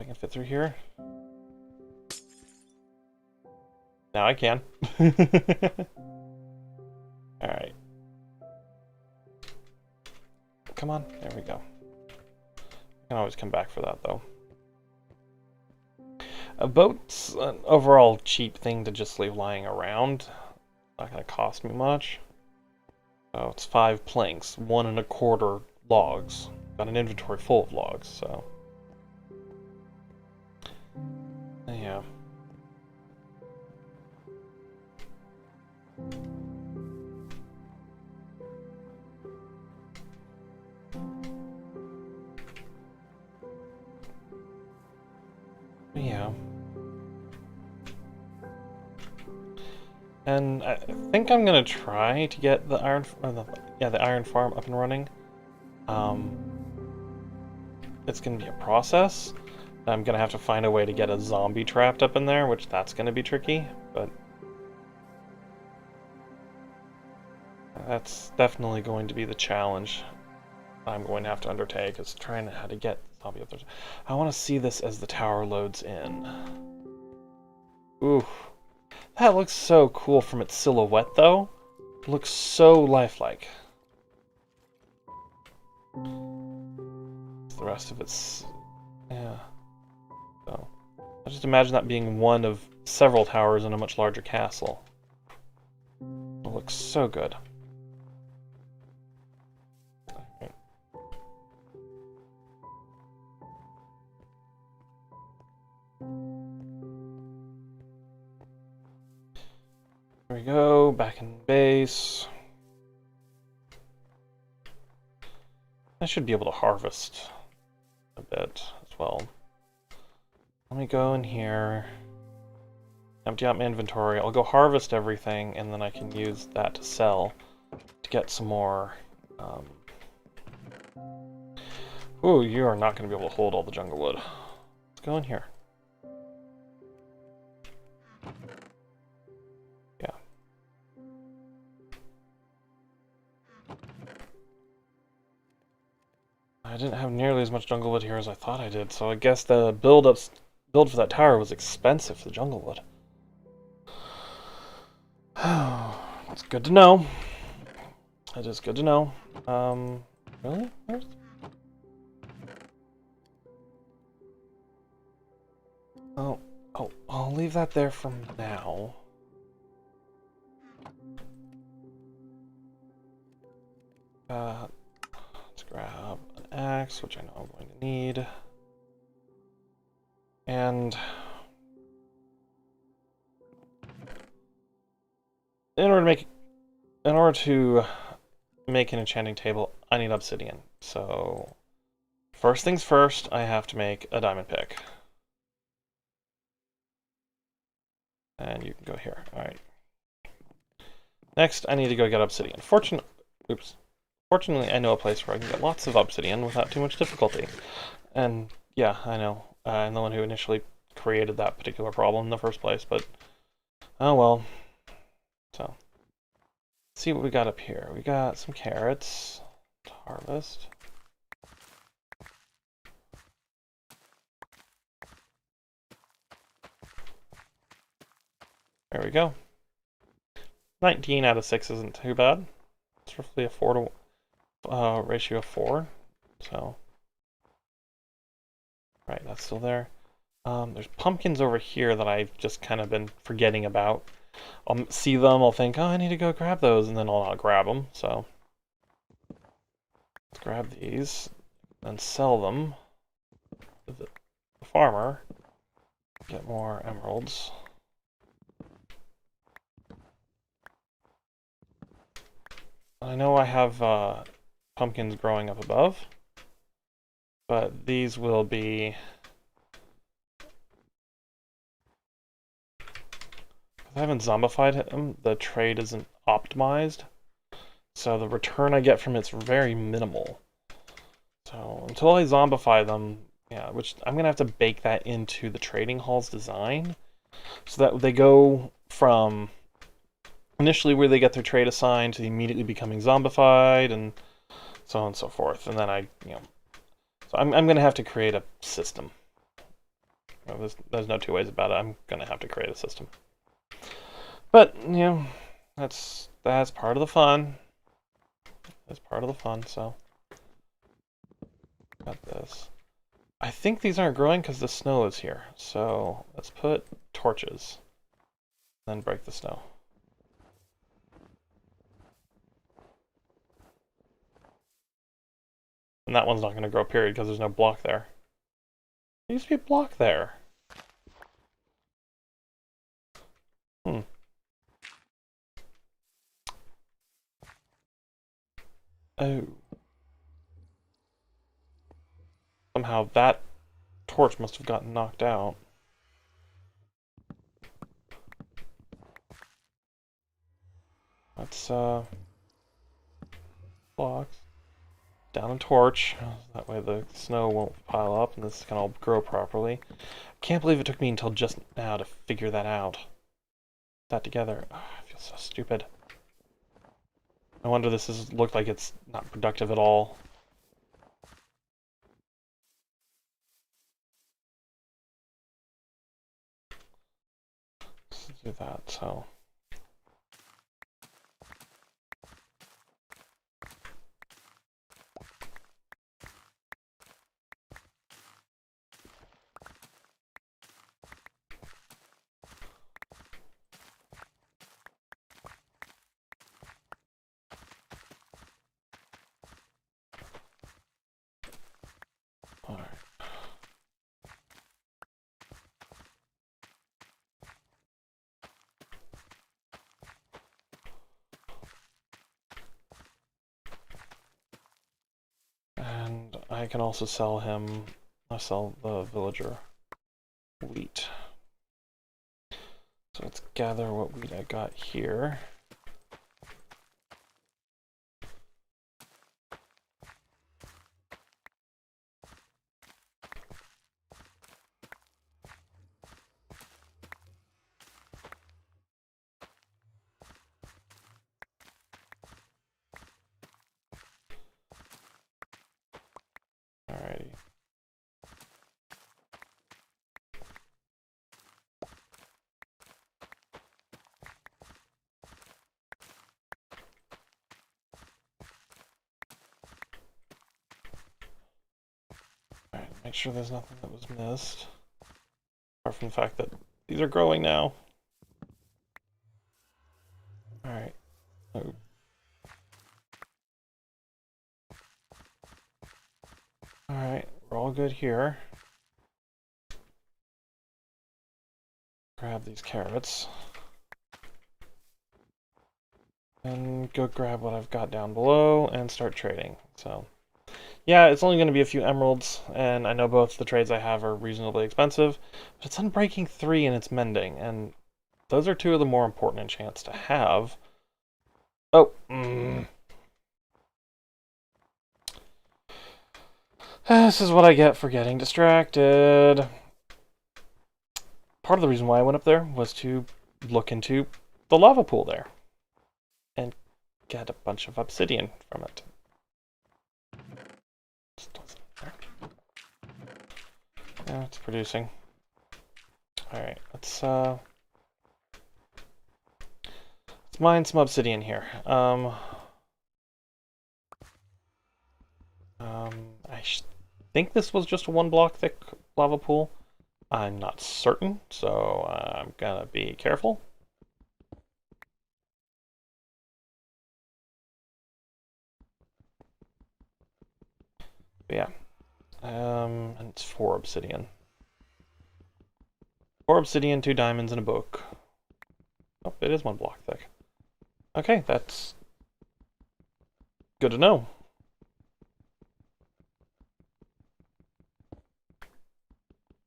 I can fit through here. Now I can. All right. Come on. There we go. I can always come back for that though. A boat's an overall cheap thing to just leave lying around. Not gonna cost me much. Oh, it's 5 planks, 1¼ logs. Got an inventory full of logs, so. Yeah. Yeah. And I think I'm gonna try to get the iron farm up and running. It's gonna be a process. I'm gonna have to find a way to get a zombie trapped up in there, which that's gonna be tricky, but that's definitely going to be the challenge I'm going to have to undertake, is trying how to get zombie up there. I want to see this as the tower loads in. Ooh. That looks so cool from its silhouette, though. It looks so lifelike. The rest of it's... yeah. So, I just imagine that being one of several towers in a much larger castle. It looks so good. Okay. There we go, back in base. I should be able to harvest a bit as well. Let me go in here, empty out my inventory. I'll go harvest everything, and then I can use that to sell to get some more. Ooh, you are not going to be able to hold all the jungle wood. Let's go in here. Yeah. I didn't have nearly as much jungle wood here as I thought I did, so I guess the build for that tower was expensive for the jungle wood. That's good to know. That is good to know. Really? Oh, I'll leave that there for now. Let's grab an axe, which I know I'm going to need. And in order to make an enchanting table, I need obsidian. So first things first, I have to make a diamond pick. And you can go here. Alright. Next, I need to go get obsidian. Fortunately, I know a place where I can get lots of obsidian without too much difficulty. And yeah, I know. I'm the one who initially created that particular problem in the first place, but oh well. So, let's see what we got up here. We got some carrots to harvest. There we go. 19 out of 6 isn't too bad. It's roughly a 4 to ratio of 4. So, right, that's still there. There's pumpkins over here that I've just kind of been forgetting about. I'll see them, I'll think, oh, I need to go grab those, and then I'll not grab them. So, let's grab these and sell them to the farmer. Get more emeralds. I know I have pumpkins growing up above, but these will be... I haven't zombified him, the trade isn't optimized, so the return I get from it's very minimal. So until I zombify them, yeah, which I'm going to have to bake that into the trading hall's design, so that they go from initially where they get their trade assigned to immediately becoming zombified, and so on and so forth. And then so I'm going to have to create a system. There's no two ways about it. I'm going to have to create a system. But, that's part of the fun. That's part of the fun, so. Got this. I think these aren't growing because the snow is here. So, let's put torches. Then break the snow. And that one's not going to grow, period, because there's no block there. There used to be a block there. Oh. Somehow that torch must have gotten knocked out. Let's, blocks. Down a torch. That way the snow won't pile up and this can all grow properly. I can't believe it took me until just now to figure that out. That together. Oh, I feel so stupid. No wonder this looked like it's not productive at all. Let's do that, so. Alright. And I can also sell him, I'll sell the villager wheat. So let's gather what wheat I got here. Alrighty. Alright, make sure there's nothing that was missed. Apart from the fact that these are growing now. Alright. Oh. Alright, we're all good here. Grab these carrots. And go grab what I've got down below and start trading. So, yeah, it's only going to be a few emeralds, and I know both the trades I have are reasonably expensive, but it's Unbreaking 3 and it's Mending, and those are two of the more important enchants to have. Oh, This is what I get for getting distracted. Part of the reason why I went up there was to look into the lava pool there and get a bunch of obsidian from it. Yeah, it's producing. Alright, let's mine some obsidian here. I think this was just a 1 block thick lava pool. I'm not certain, so I'm gonna be careful. But yeah, and it's 4 obsidian. 4 obsidian, 2 diamonds, and a book. Oh, it is 1 block thick. Okay, that's Good to know.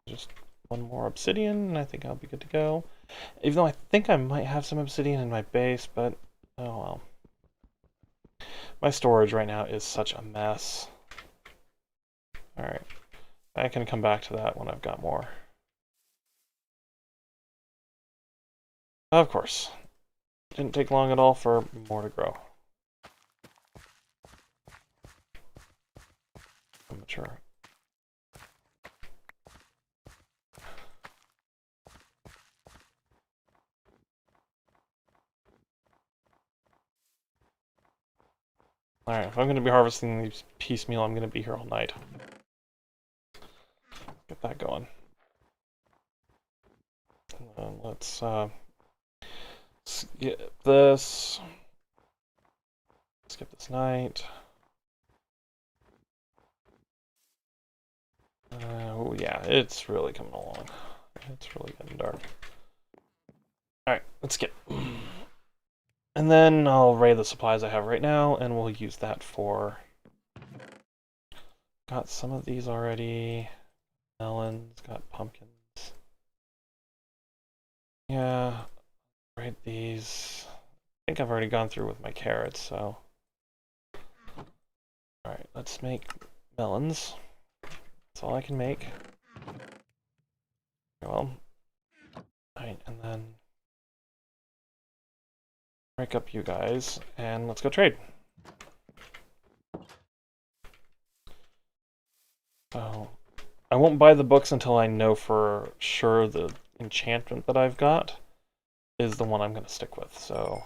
Just one more obsidian, and I think I'll be good to go. Even though I think I might have some obsidian in my base, but oh well. My storage right now is such a mess. Alright. I can come back to that when I've got more. Of course. Didn't take long at all for more to grow. I'm mature. Alright, if I'm going to be harvesting these piecemeal, I'm going to be here all night. Get that going. Let's skip this. Skip this night. Oh yeah, it's really coming along. It's really getting dark. Alright, let's skip. And then I'll raid the supplies I have right now, and we'll use that for... Got some of these already. Melons, got pumpkins. Yeah, raid these. I think I've already gone through with my carrots, so... Alright, let's make melons. That's all I can make. Well, alright, and then... break up you guys, and let's go trade. So, I won't buy the books until I know for sure the enchantment that I've got is the one I'm going to stick with, so...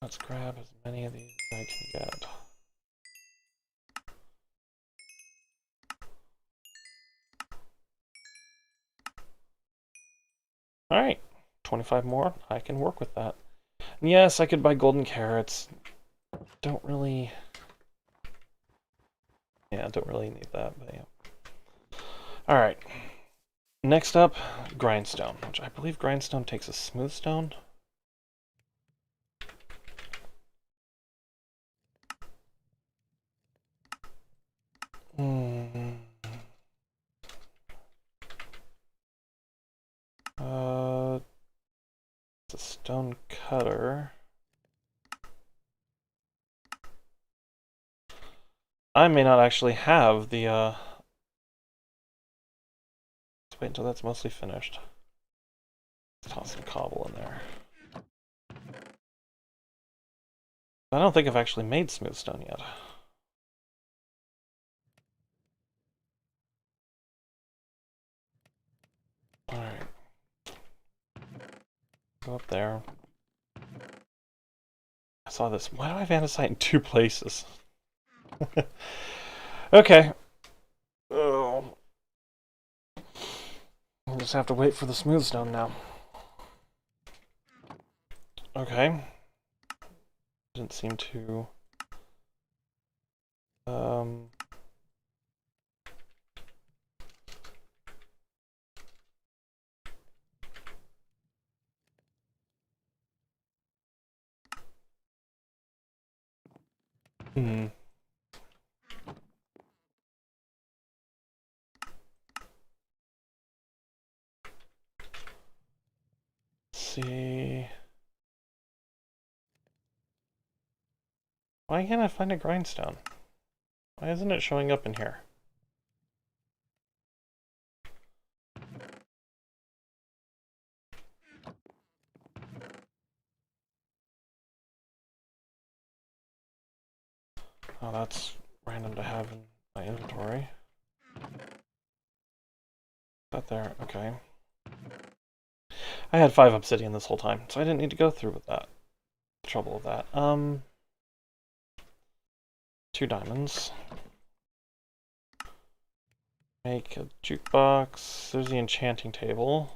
Let's grab as many of these as I can get. Alright, 25 more, I can work with that. And yes, I could buy golden carrots. Don't really... Yeah, don't really need that, but yeah. Alright. Next up, Grindstone, which I believe Grindstone takes a smooth stone. It's a stone cutter. I may not actually have the, Let's wait until that's mostly finished. Let's toss some cobble in there. I don't think I've actually made smooth stone yet. Alright. Go up there. I saw this. Why do I have andesite in two places? Okay. Oh. We'll just have to wait for the smooth stone now. Okay. Didn't seem to... See... Why can't I find a grindstone? Why isn't it showing up in here? Oh, that's random to have in my inventory. That there, okay. I had 5 obsidian this whole time, so I didn't need to go through with that. Trouble with that. 2 diamonds. Make a jukebox. There's the enchanting table.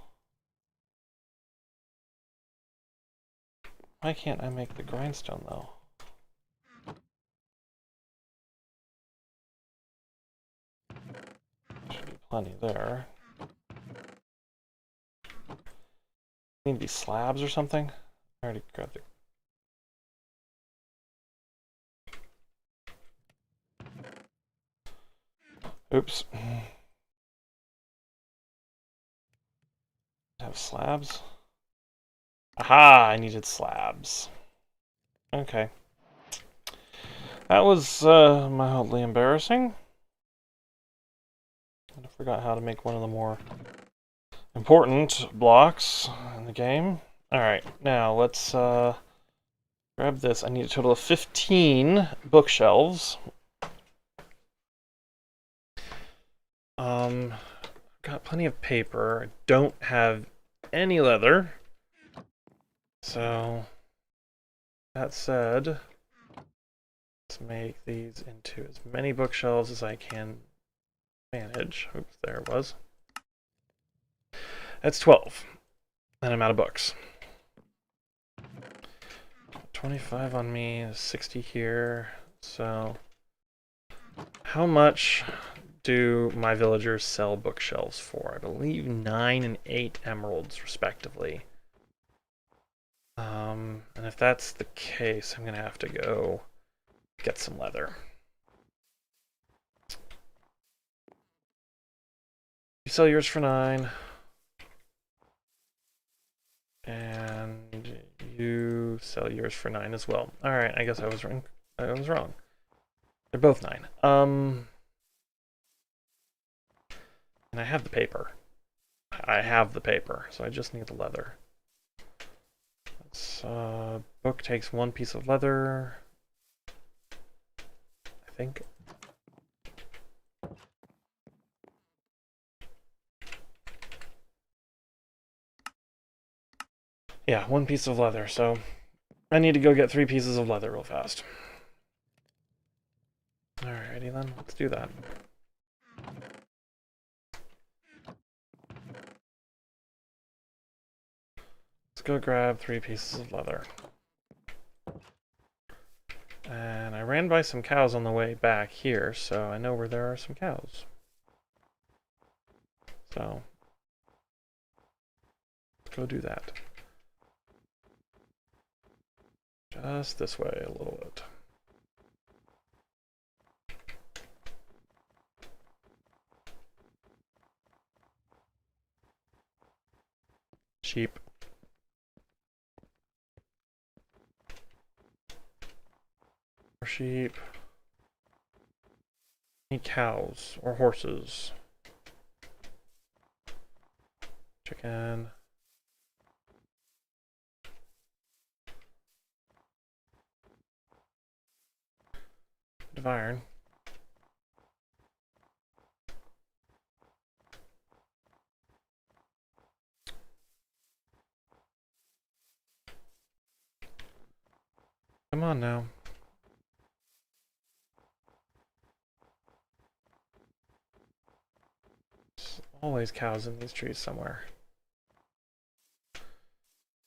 Why can't I make the grindstone though? Should be plenty there. Need these slabs or something? I already grabbed it. Oops. Have slabs? Aha! I needed slabs. Okay. That was mildly embarrassing. I forgot how to make one of the more important blocks in the game. Alright, now let's grab this. I need a total of 15 bookshelves. Got plenty of paper. I don't have any leather. So, that said, let's make these into as many bookshelves as I can manage. Oops, there it was. That's 12. And I'm out of books. 25 on me, 60 here. So, how much do my villagers sell bookshelves for? I believe 9 and 8 emeralds, respectively. And if that's the case, I'm going to have to go get some leather. You sell yours for 9. And you sell yours for 9 as well. Alright, I guess I was wrong. They're both 9. And I have the paper. So I just need the leather. Book takes 1 piece of leather, I think. Yeah, 1 piece of leather, so I need to go get 3 pieces of leather real fast. Alrighty then, let's do that. Let's go grab 3 pieces of leather. And I ran by some cows on the way back here, so I know where there are some cows. So, let's go do that. Just this way a little bit. Sheep. More sheep. Any cows or horses? Chicken. Bit of iron. Come on now. There's always cows in these trees somewhere.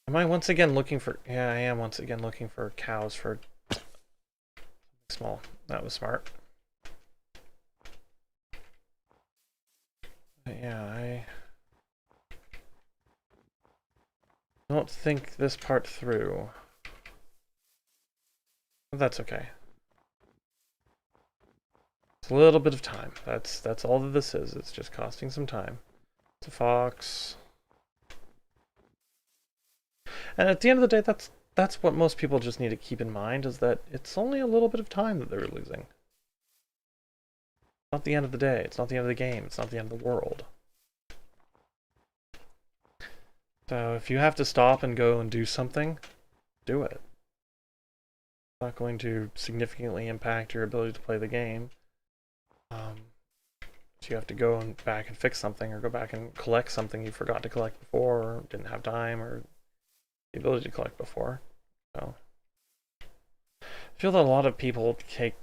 Am I once again looking for... Yeah, I am once again looking for cows for... Small. That was smart. But yeah, I don't think this part through. But that's okay. It's a little bit of time. That's all that this is. It's just costing some time. It's a fox. And at the end of the day, that's what most people just need to keep in mind, is that it's only a little bit of time that they're losing. It's not the end of the day. It's not the end of the game. It's not the end of the world. So if you have to stop and go and do something, do it. It's not going to significantly impact your ability to play the game. So you have to go back and fix something, or go back and collect something you forgot to collect before, or didn't have time, or the ability to collect before. So I feel that a lot of people take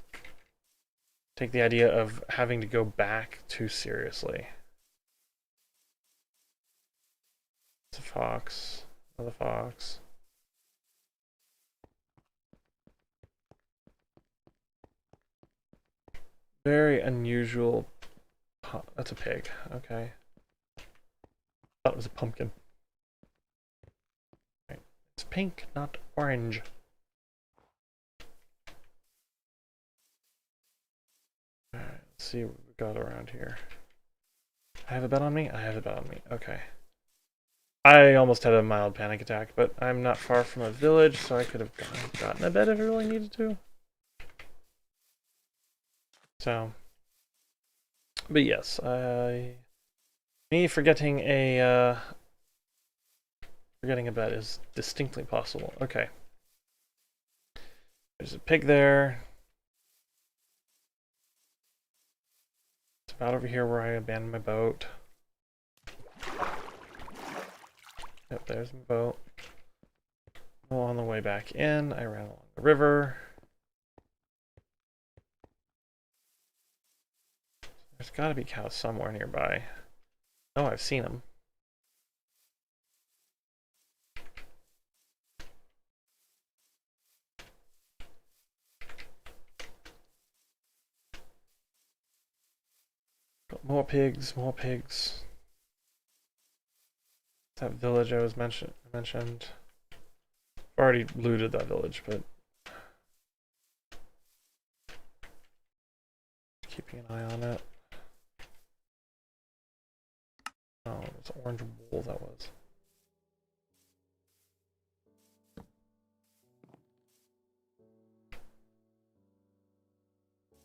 the idea of having to go back too seriously. It's a fox. Another fox. Very unusual. That's a pig. Okay. Thought it was a pumpkin. Right. It's pink, not orange. Alright, let's see what we got around here. I have a bet on me? I have a bet on me. Okay. I almost had a mild panic attack, but I'm not far from a village, so I could have gotten a bet if I really needed to. So, but yes, me forgetting a bet is distinctly possible. Okay. There's a pig there. It's about over here where I abandoned my boat. Yep, there's my boat. Well, on the way back in, I ran along the river. There's got to be cows somewhere nearby. Oh, I've seen them. More pigs, more pigs. That village I was mentioned. Already looted that village, but keeping an eye on it. Oh, it's orange wool that was.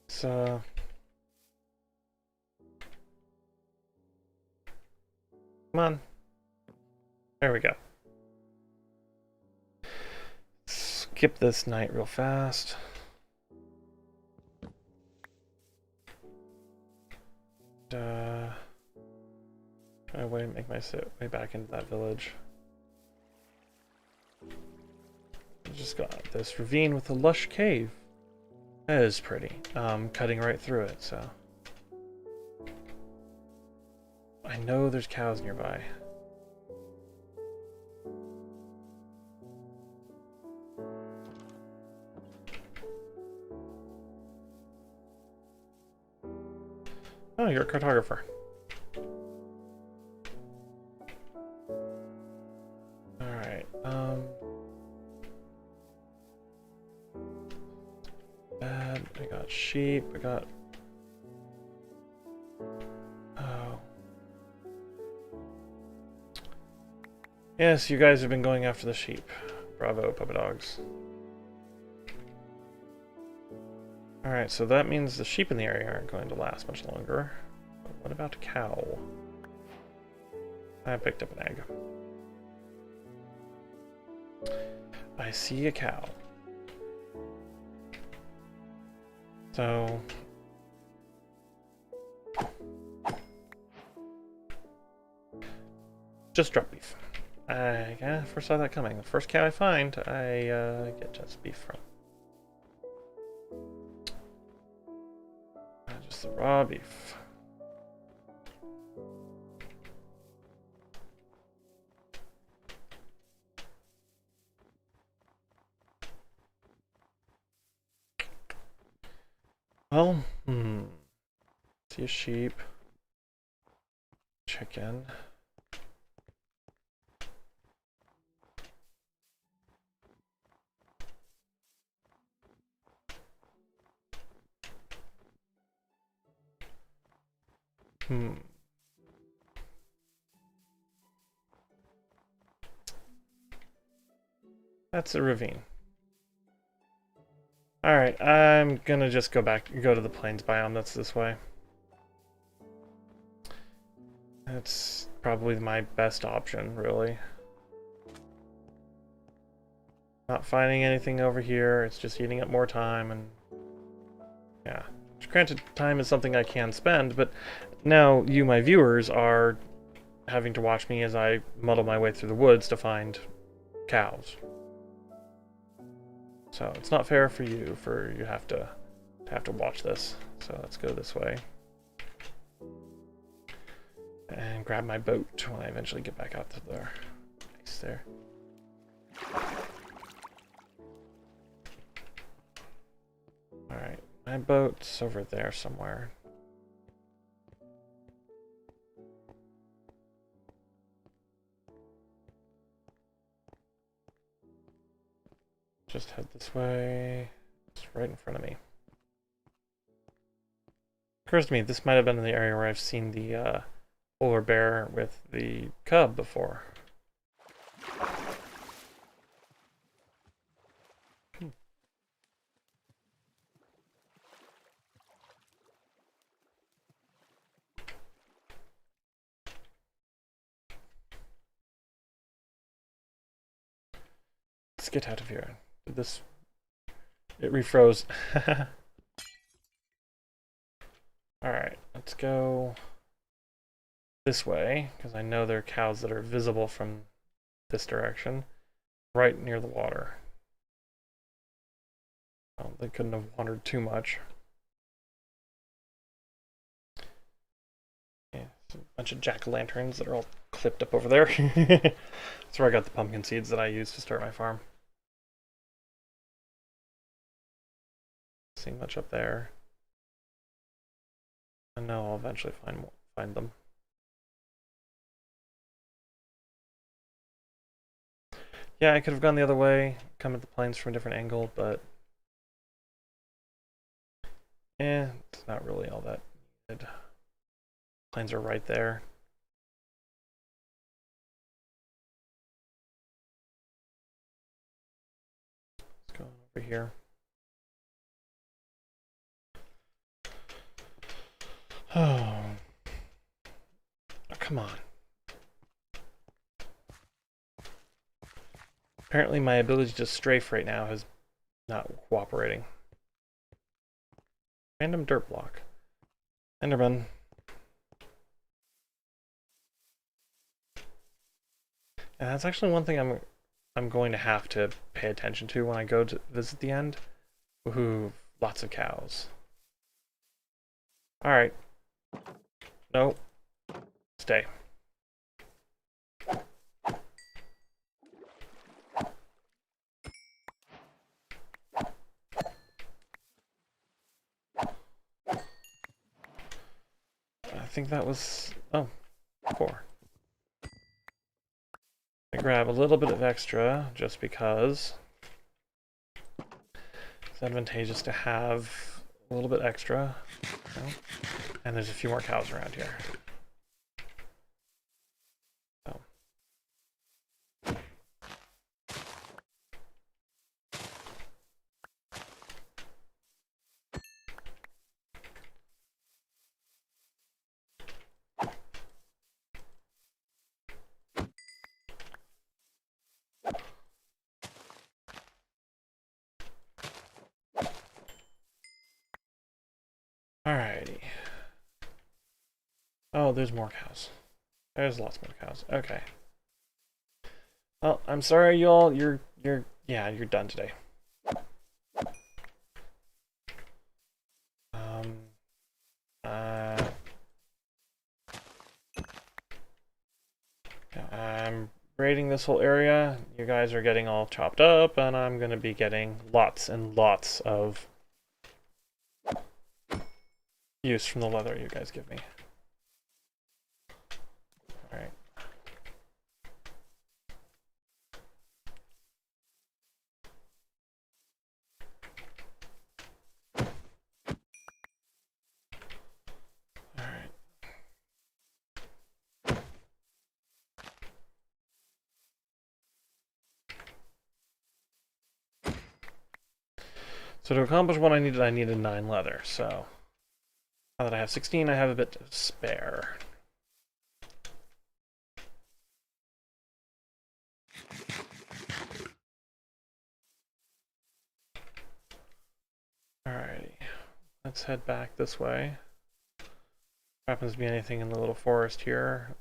So come on. There we go. Skip this night real fast. Try to make my way back into that village. I just got this ravine with a lush cave. That is pretty. Cutting right through it, so. I know there's cows nearby. Oh, you're a cartographer. Alright, bad. I got sheep, I got... Oh. Yes, you guys have been going after the sheep. Bravo, puppet dogs. Alright, so that means the sheep in the area aren't going to last much longer. But what about a cow? I picked up an egg. I see a cow. So... just drop beef. I kind of foresaw that coming. The first cow I find, I get just beef from. Just the raw beef. Well, see a sheep. Chicken. That's a ravine. Alright, I'm gonna just go to the plains biome that's this way. That's probably my best option, really. Not finding anything over here, it's just eating up more time, and... yeah. Granted, time is something I can spend, but now you, my viewers, are having to watch me as I muddle my way through the woods to find cows. So it's not fair for you, you have to watch this. So let's go this way. And grab my boat when I eventually get back out to there. Nice there. Alright, my boat's over there somewhere. just head this way. It's right in front of me. Occurs to me, this might have been in the area where I've seen the polar bear with the cub before. Let's get out of here. Did this... It refroze. Alright, let's go this way, because I know there are cows that are visible from this direction, right near the water. Well, they couldn't have wandered too much. Yeah, a bunch of jack-o'-lanterns that are all clipped up over there. That's where I got the pumpkin seeds that I used to start my farm. See much up there. I know I'll eventually find them. Yeah, I could have gone the other way, come at the plains from a different angle, but it's not really all that needed. Plains are right there. Let's go over here. Oh, come on. Apparently my ability to strafe right now is not cooperating. Random dirt block. Enderman. And that's actually one thing I'm going to have to pay attention to when I go to visit the end. Woohoo, lots of cows. Alright. No. Stay. I think that was... Oh, 4. I grab a little bit of extra, just because it's advantageous to have a little bit extra. You know? And there's a few more cows around here. So. Alrighty. Oh, there's more cows. There's lots more cows. Okay. Well, I'm sorry, y'all. You're done today. I'm raiding this whole area. You guys are getting all chopped up, and I'm gonna be getting lots and lots of use from the leather you guys give me. Alright. Alright. So to accomplish what I needed 9 leather, so now that I have 16, I have a bit to spare. Alrighty, let's head back this way. Happens to be anything in the little forest here.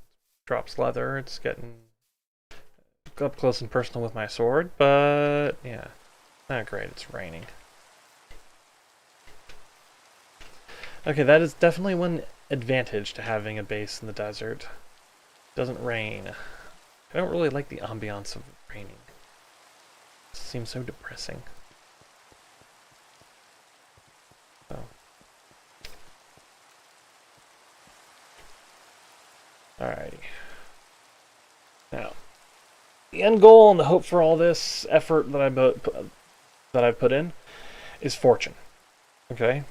Drops leather, it's getting up close and personal with my sword, but yeah, not great, it's raining. Okay, that is definitely one advantage to having a base in the desert. It doesn't rain. I don't really like the ambiance of raining. It seems so depressing. So. Alrighty. Now, the end goal and the hope for all this effort that I that I've put in is fortune. Okay?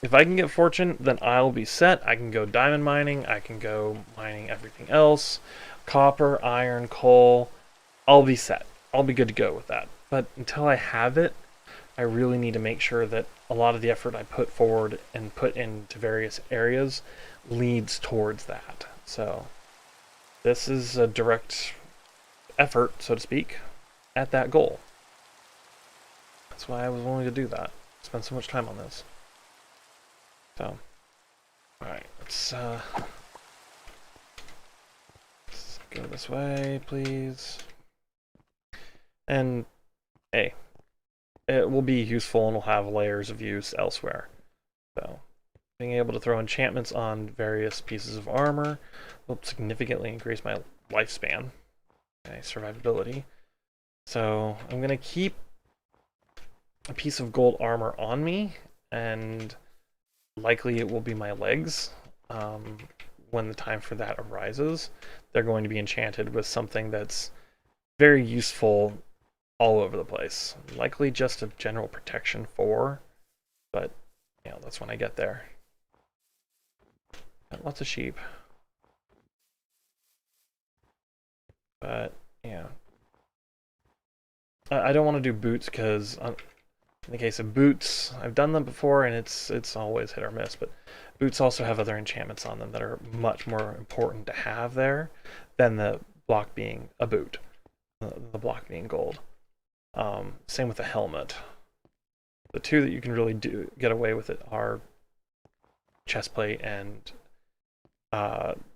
If I can get fortune, then I'll be set. I can go diamond mining, I can go mining everything else. Copper, iron, coal, I'll be set. I'll be good to go with that. But until I have it, I really need to make sure that a lot of the effort I put forward and put into various areas leads towards that. So this is a direct effort, so to speak, at that goal. That's why I was willing to do that. Spend so much time on this. So, alright, let's go this way, please. And, hey, it will be useful and will have layers of use elsewhere. So, being able to throw enchantments on various pieces of armor will significantly increase my lifespan, my survivability. So, I'm going to keep a piece of gold armor on me, and likely it will be my legs. When the time for that arises, they're going to be enchanted with something that's very useful all over the place. Likely just a general protection 4, but you know, that's when I get there. Got lots of sheep. But yeah, I don't want to do boots because in the case of boots, I've done them before and it's always hit or miss, but boots also have other enchantments on them that are much more important to have there than the block being a boot, the block being gold. Same with the helmet. The two that you can really get away with it are chestplate and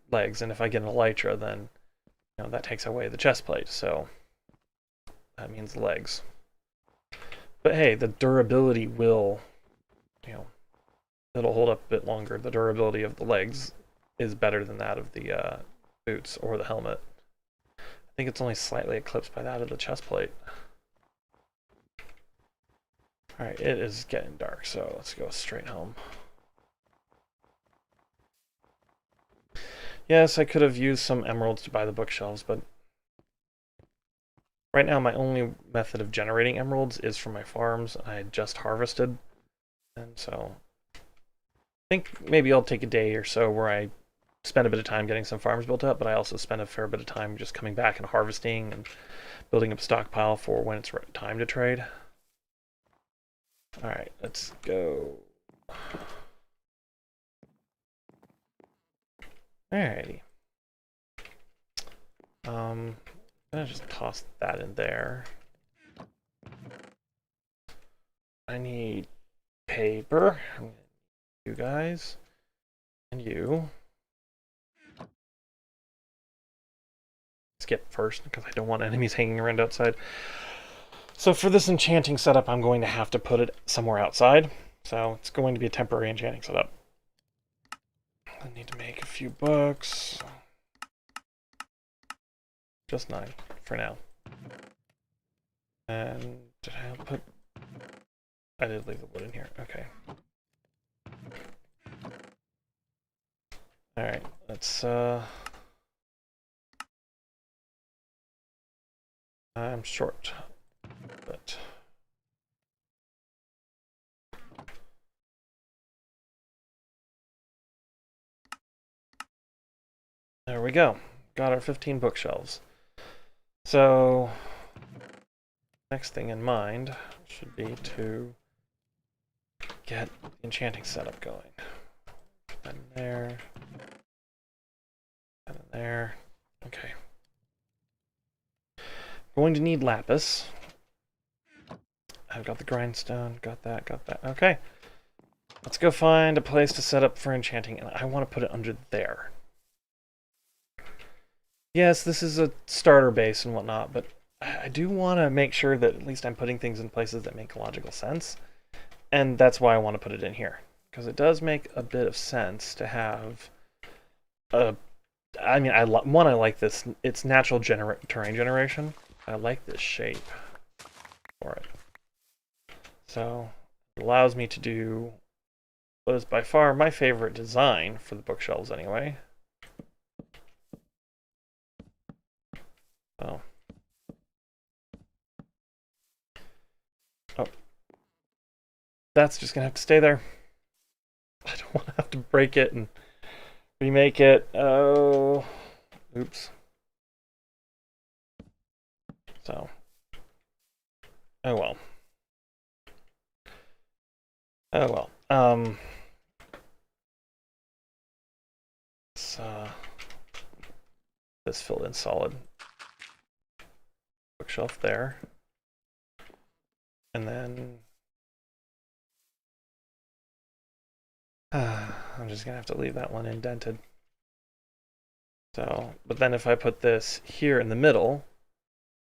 legs, and if I get an elytra, then you know that takes away the chestplate, so that means legs. But hey, the durability will, you know, it'll hold up a bit longer. The durability of the legs is better than that of the boots or the helmet. I think it's only slightly eclipsed by that of the chestplate. Alright, it is getting dark, so let's go straight home. Yes, I could have used some emeralds to buy the bookshelves, but right now my only method of generating emeralds is from my farms I just harvested. And so I think maybe I'll take a day or so where I spend a bit of time getting some farms built up, but I also spend a fair bit of time just coming back and harvesting and building up a stockpile for when it's time to trade. Alright, let's go. Alrighty. I'm gonna just toss that in there. I need paper. You guys. And you. Skip first because I don't want enemies hanging around outside. So for this enchanting setup, I'm going to have to put it somewhere outside. So it's going to be a temporary enchanting setup. I need to make a few books. Just 9 for now. And did I put... I did leave the wood in here. Okay. Alright, let's I'm short, but there we go. Got our 15 bookshelves. So next thing in mind should be to get the enchanting setup going. Put that in there. That in there. Okay. Going to need lapis. I've got the grindstone, got that, got that. Okay. Let's go find a place to set up for enchanting, and I want to put it under there. Yes, this is a starter base and whatnot, but I do want to make sure that at least I'm putting things in places that make logical sense. And that's why I want to put it in here. Because it does make a bit of sense to have a... I mean, I like this. It's natural terrain generation. I like this shape for it. So, it allows me to do what is by far my favorite design for the bookshelves anyway. Oh. Oh, that's just gonna have to stay there. I don't want to have to break it and remake it. Oh, oops. So, oh well. Oh well. Let's, this filled in solid. Bookshelf there. And then I'm just gonna have to leave that one indented. So, but then if I put this here in the middle,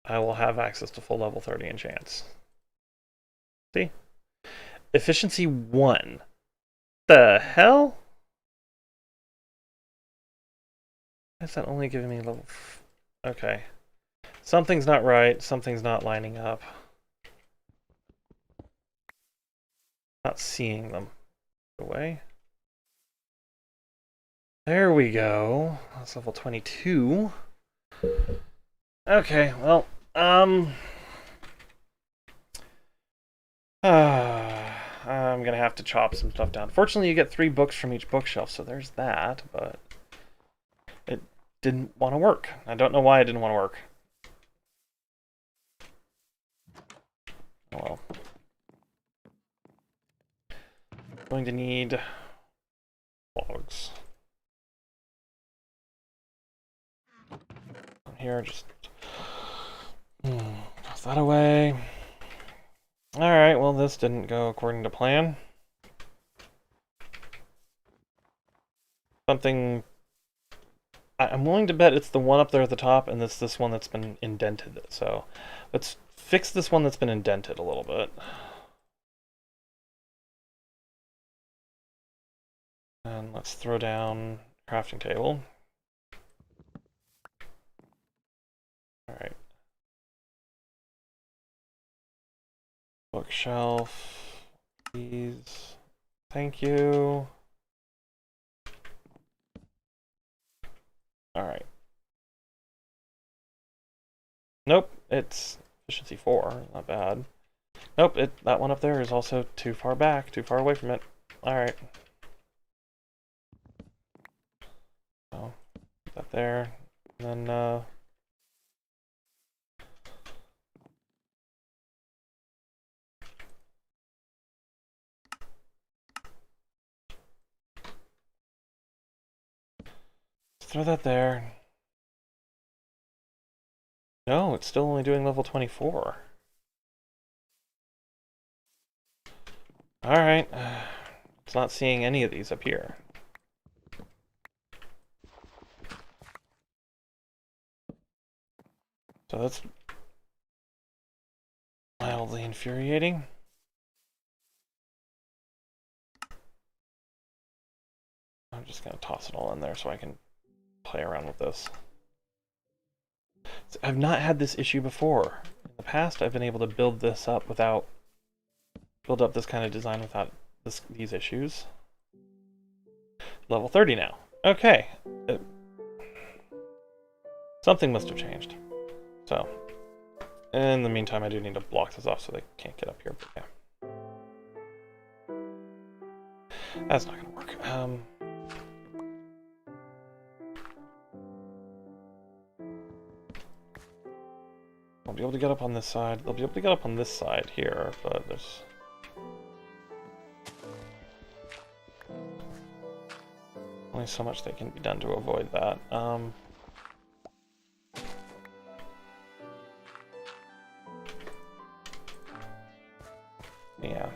I will have access to full level 30 enchants. See? Efficiency 1. The hell? Why is that only giving me level... Okay. Something's not right. Something's not lining up. Not seeing them. Away. There we go. That's level 22. Okay, well, I'm gonna have to chop some stuff down. Fortunately, you get 3 books from each bookshelf, so there's that, but it didn't want to work. I don't know why it didn't want to work. Oh well. Going to need logs. Here, just toss that away. Alright, well, this didn't go according to plan. Something... I'm willing to bet it's the one up there at the top, and it's this one that's been indented. So, let's fix this one that's been indented a little bit. And let's throw down crafting table. Alright. Bookshelf. Please. Thank you. Alright. Nope, it's efficiency 4. Not bad. Nope, that one up there is also too far back, too far away from it. Alright. So, put that there. And then, throw that there. No, it's still only doing level 24. Alright. It's not seeing any of these up here. So that's mildly infuriating. I'm just going to toss it all in there so I can play around with this. So I've not had this issue before. In the past, I've been able to build this up without... build up this kind of design without these issues. Level 30 now. Okay. Something must have changed. So, in the meantime, I do need to block this off so they can't get up here. But yeah. That's not going to work. I'll be able to get up on this side. They'll be able to get up on this side here, but there's... only so much that can be done to avoid that. Yeah.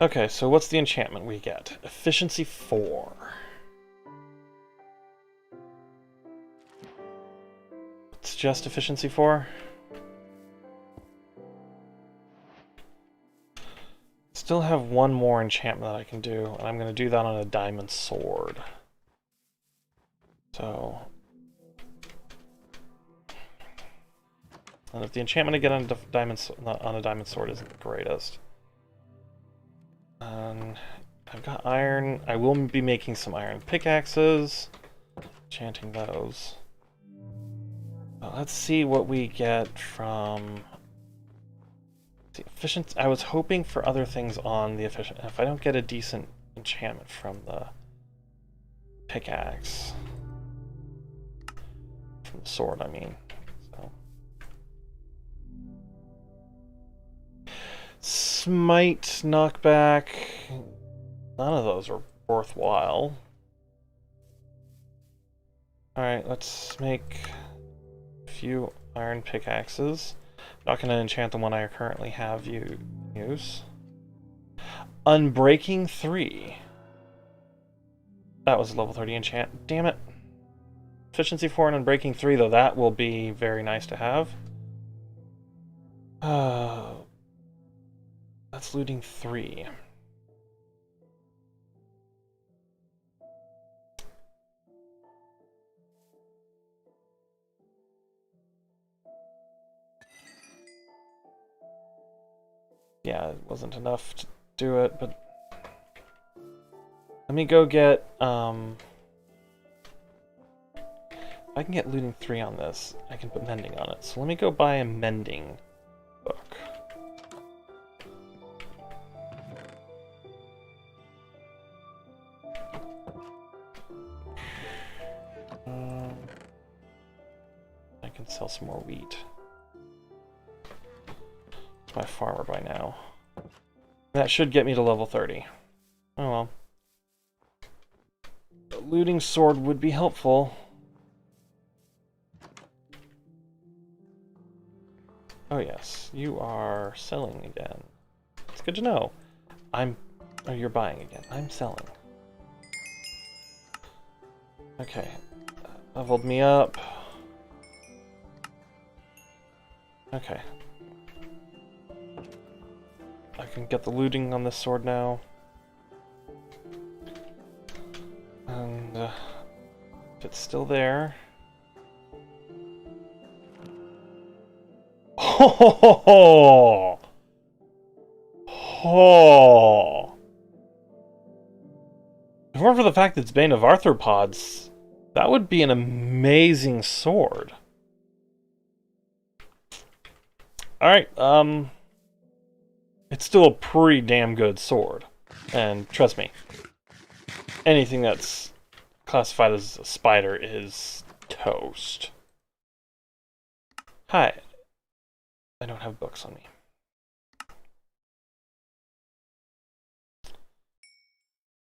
Okay, so what's the enchantment we get? Efficiency 4. It's just efficiency 4? Still have one more enchantment that I can do, and I'm going to do that on a diamond sword. So... and if the enchantment I get on a diamond sword isn't the greatest... I've got iron. I will be making some iron pickaxes. Enchanting those. Well, let's see what we get from... Efficient. I was hoping for other things on the efficient. If I don't get a decent enchantment from the pickaxe, from the sword, I mean. So. Smite, knockback. None of those are worthwhile. Alright, let's make a few iron pickaxes. Not going to enchant the one I currently have use. Unbreaking 3. That was a level 30 enchant. Damn it. Efficiency 4 and Unbreaking 3, though, that will be very nice to have. That's looting 3. Yeah, it wasn't enough to do it, but let me go get, if I can get looting 3 on this, I can put mending on it. So let me go buy a mending book. I can sell some more wheat. It's my farmer by now. That should get me to level 30. Oh well. A looting sword would be helpful. Oh yes, you are selling again. It's good to know. Oh, you're buying again. I'm selling. Okay. Leveled me up. Okay. I can get the looting on this sword now. And if it's still there... Oh! Oh! If it weren't for the fact that it's Bane of Arthropods, that would be an amazing sword. Alright, it's still a pretty damn good sword. And trust me, anything that's classified as a spider is toast. Hi. I don't have books on me.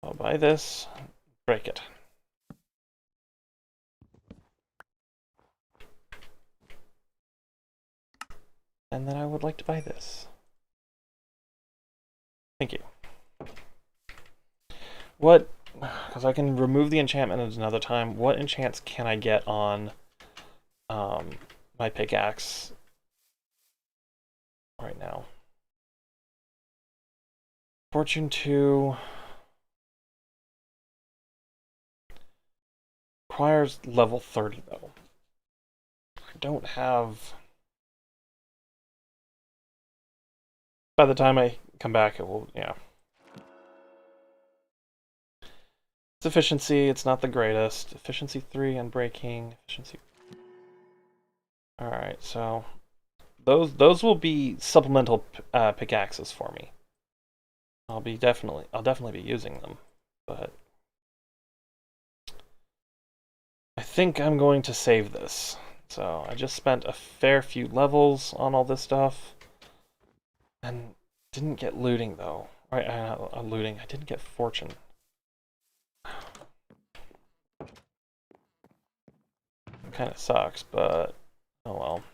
I'll buy this, break it. And then I would like to buy this. Thank you. What, because I can remove the enchantment at another time, what enchants can I get on my pickaxe right now? Fortune 2 requires level 30 though. I don't have... By the time I come back, it will, yeah. It's efficiency, it's not the greatest. Efficiency 3, unbreaking, efficiency... Alright, so... Those will be supplemental pickaxes for me. I'll definitely be using them, but... I think I'm going to save this. So, I just spent a fair few levels on all this stuff. And didn't get looting, though. Right, looting. I didn't get fortune. Kind of sucks, but oh well.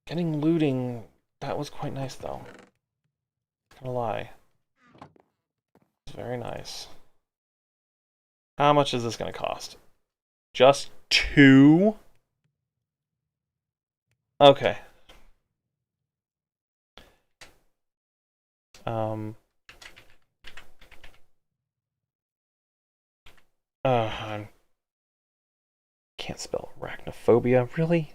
Getting looting, that was quite nice, though. Not gonna lie. It's very nice. How much is this gonna cost? Just 2? Okay. I can't spell arachnophobia, really?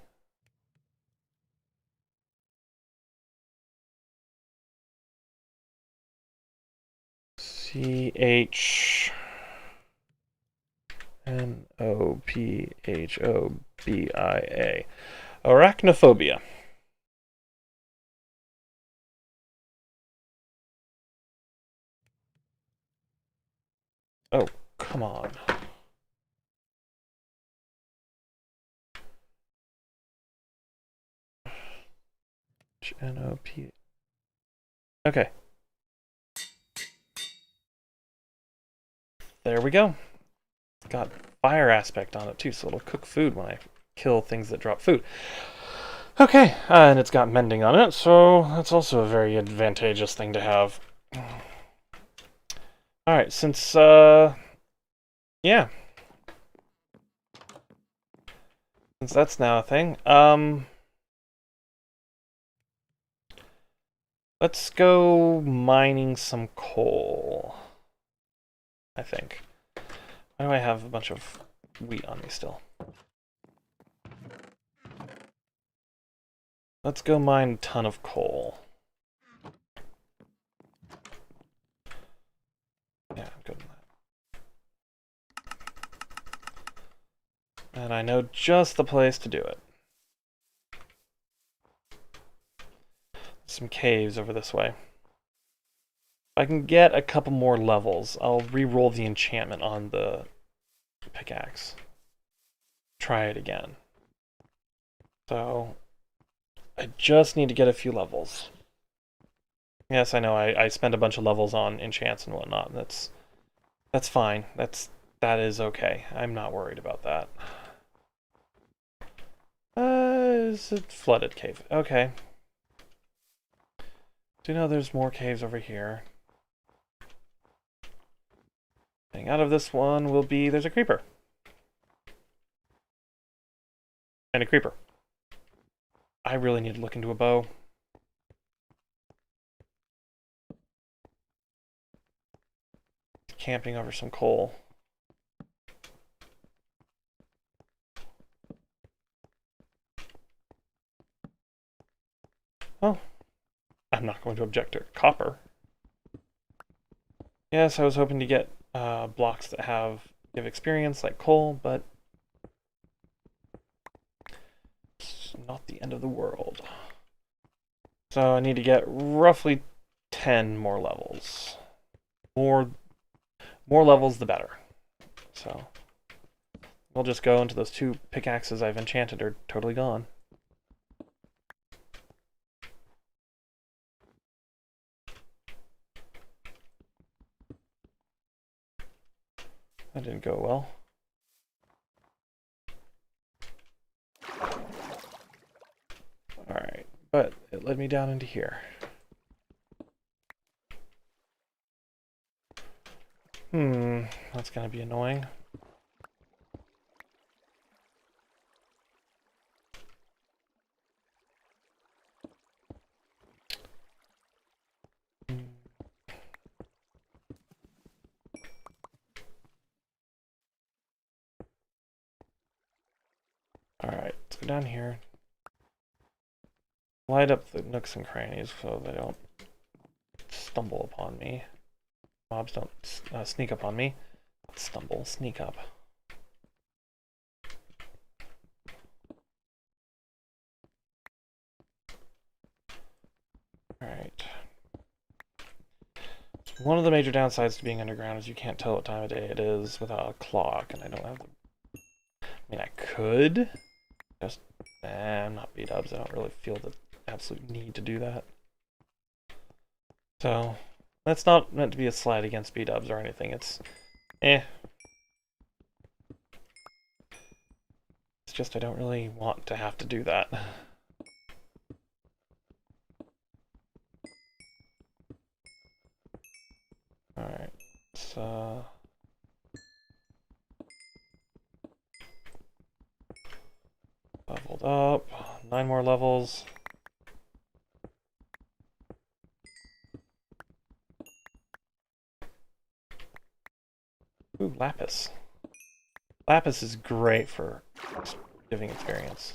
CHNOPHOBIA. Arachnophobia. Oh, come on. N-O-P. Okay. There we go. It's got fire aspect on it too, so it'll cook food when I kill things that drop food. Okay, and it's got mending on it, so that's also a very advantageous thing to have. Alright, since, yeah. Since that's now a thing, let's go mining some coal, I think. Why do I have a bunch of wheat on me still? Let's go mine a ton of coal. Yeah, I'm good with that. And I know just the place to do it. Some caves over this way. If I can get a couple more levels, I'll re-roll the enchantment on the pickaxe. Try it again. So, I just need to get a few levels. Yes, I know, I spend a bunch of levels on enchants and whatnot. That's fine. That is okay. I'm not worried about that. Is it flooded cave? Okay. Do you know there's more caves over here? Getting out of this one will be... There's a creeper. And a creeper. I really need to look into a bow. Camping over some coal. Oh. I'm not going to object to copper. Yes, I was hoping to get blocks that give experience like coal, but it's not the end of the world. So I need to get roughly 10 more levels. More levels, the better. So we'll just go into those 2 pickaxes I've enchanted are totally gone. That didn't go well. Alright, but it led me down into here. That's gonna be annoying. Alright, let's go down here. Light up the nooks and crannies so they don't stumble upon me. Mobs don't sneak up on me. Stumble, sneak up. Alright. One of the major downsides to being underground is you can't tell what time of day it is without a clock, and I don't have the... I mean, I could. Just, I'm not B-dubs. I don't really feel the absolute need to do that. So, that's not meant to be a slight against B-dubs or anything. It's, It's just I don't really want to have to do that. Alright, so... leveled up. 9 more levels. Ooh, lapis. Lapis is great for giving experience.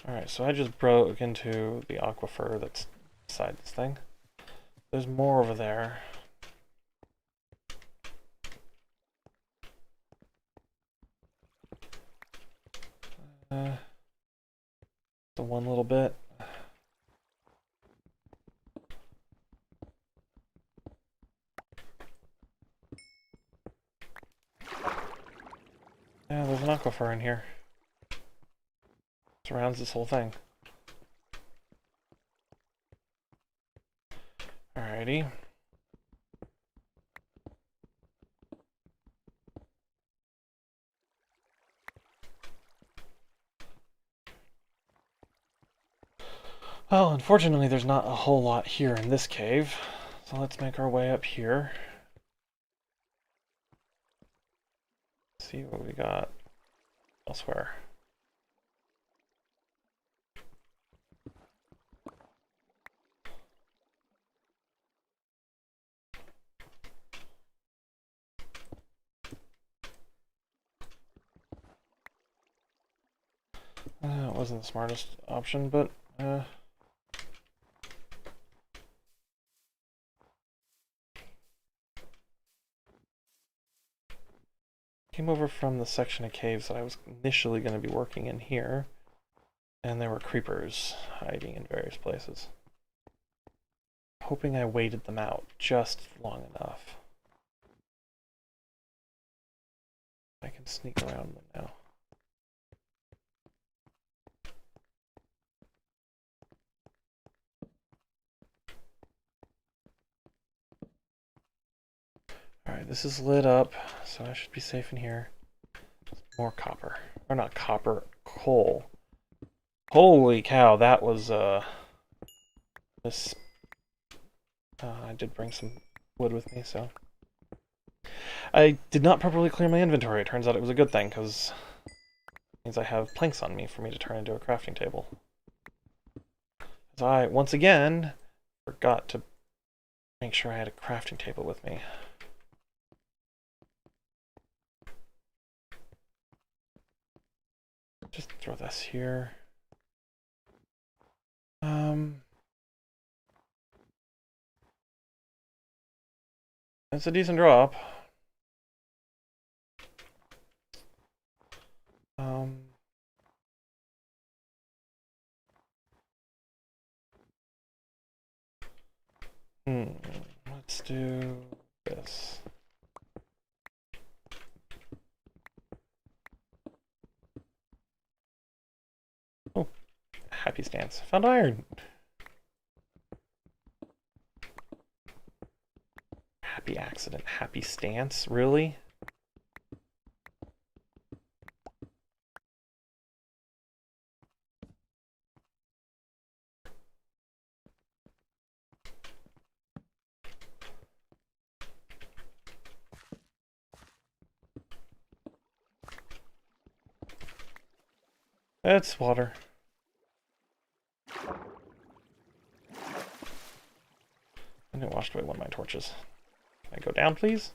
Alright, so I just broke into the aquifer that's beside this thing. There's more over there. The one little bit. Yeah, there's an aquifer in here. Surrounds this whole thing. Alrighty. Well, unfortunately, there's not a whole lot here in this cave. So let's make our way up here. See what we got elsewhere. It wasn't the smartest option, but came over from the section of caves that I was initially going to be working in here, and there were creepers hiding in various places. Hoping I waited them out just long enough. I can sneak around them now. Alright, this is lit up, so I should be safe in here. More copper. Or not copper, coal. Holy cow, that was, this... I did bring some wood with me, so... I did not properly clear my inventory. It turns out it was a good thing, because it means I have planks on me for me to turn into a crafting table. Because I, once again, forgot to make sure I had a crafting table with me. Just throw this here. It's a decent drop. Let's do this. Oh, happy stance. Found iron. Happy accident. Happy stance? Really? It's water. And it washed away one of my torches. Can I go down, please?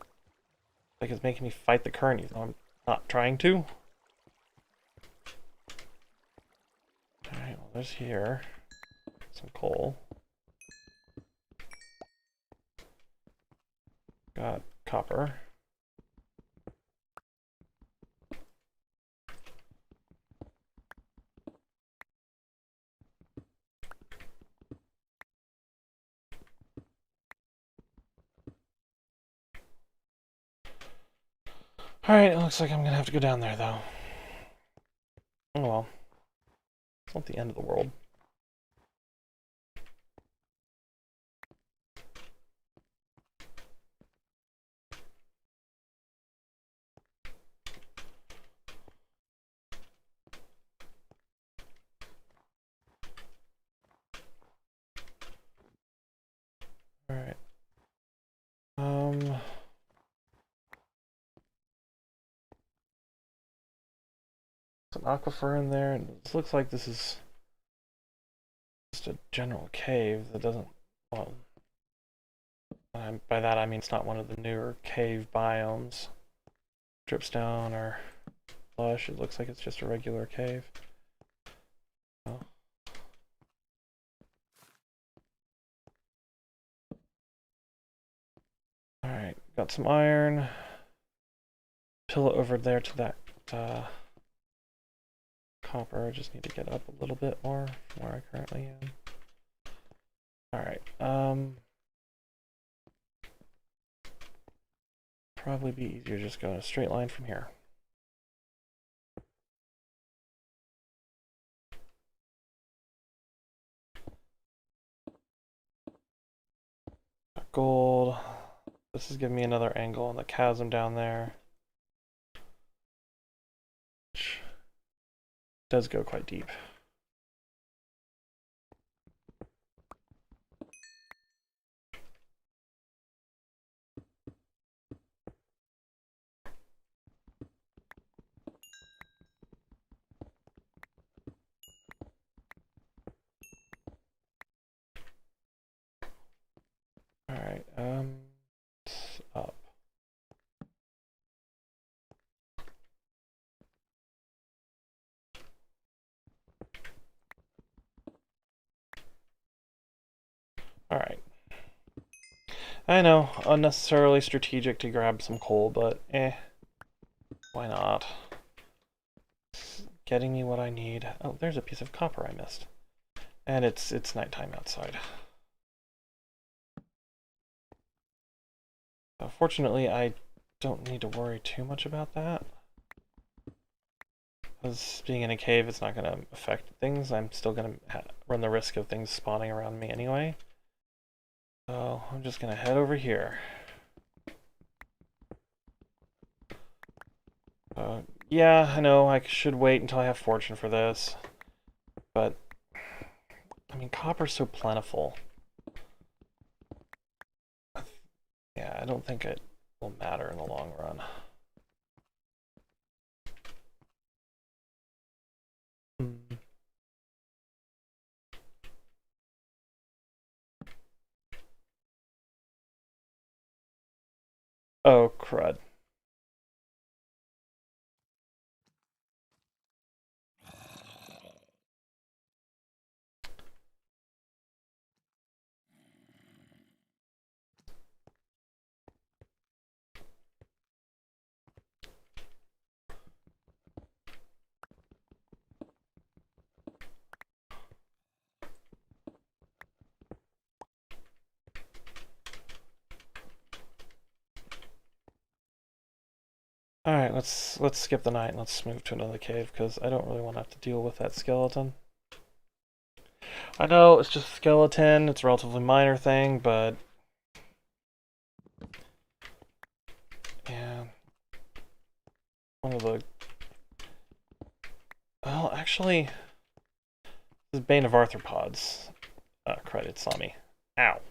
Like it's making me fight the current, even though I'm not trying to. Alright, well, there's here some coal. Got copper. Alright, it looks like I'm gonna have to go down there, though. Oh well. It's not the end of the world. Alright. There's an aquifer in there, and it looks like this is just a general cave that doesn't... Well, by that I mean it's not one of the newer cave biomes. Dripstone or lush, it looks like it's just a regular cave. Oh. Alright, got some iron. Pillow over there to that copper. I just need to get up a little bit more from where I currently am. Alright, probably be easier just going a straight line from here. gold. This is giving me another angle on the chasm down there. Which does go quite deep. Alright, it's up. Alright. I know, unnecessarily strategic to grab some coal, but why not? It's getting me what I need. Oh, there's a piece of copper I missed. And it's nighttime outside. Fortunately, I don't need to worry too much about that. Because being in a cave, it's not going to affect things. I'm still going to run the risk of things spawning around me anyway. So I'm just going to head over here. Yeah, I know, I should wait until I have fortune for this. But, I mean, copper's so plentiful. Yeah, I don't think it will matter in the long run. Oh, crud. Alright, let's skip the night and let's move to another cave, because I don't really want to have to deal with that skeleton. I know, it's just a skeleton, it's a relatively minor thing, but... yeah... one of the... well, actually... this is Bane of Arthropods. Crud, it saw me. Ow.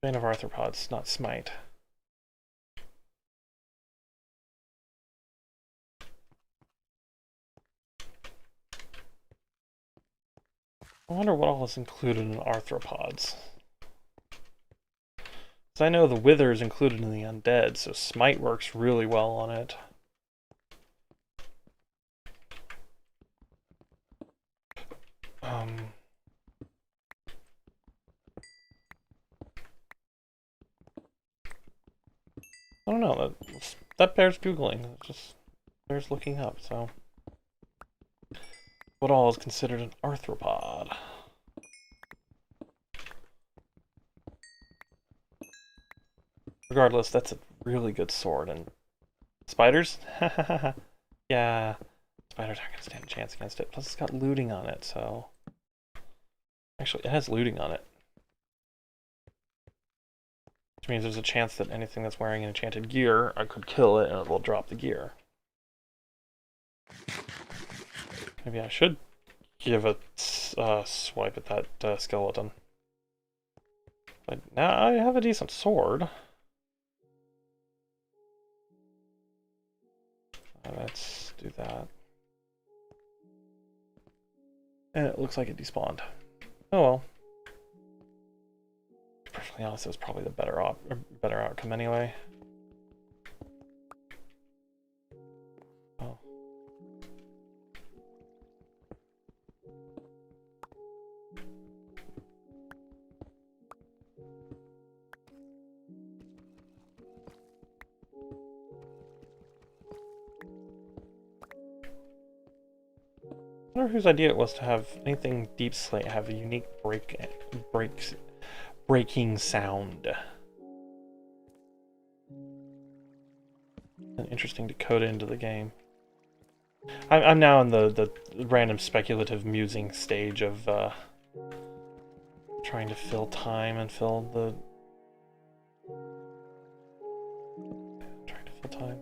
Bane of Arthropods, not Smite. I wonder what all is included in arthropods. Because I know the Wither is included in the Undead, so Smite works really well on it. I don't know, that bears Googling. It just bears looking up, so... what all is considered an arthropod? Regardless, that's a really good sword, and... spiders? Yeah, spiders aren't gonna stand a chance against it. Plus it's got looting on it, so... actually, it has looting on it. Which means there's a chance that anything that's wearing an enchanted gear, I could kill it and it will drop the gear. Maybe I should give a swipe at that skeleton. But now I have a decent sword. Let's do that. And it looks like it despawned. Oh well. To be perfectly honest, it was probably the better outcome anyway. Oh. I wonder whose idea it was to have anything deep slate have a unique breaking sound. And interesting to code into the game. I'm now in the random speculative musing stage of trying to fill time and fill the... Trying to fill time.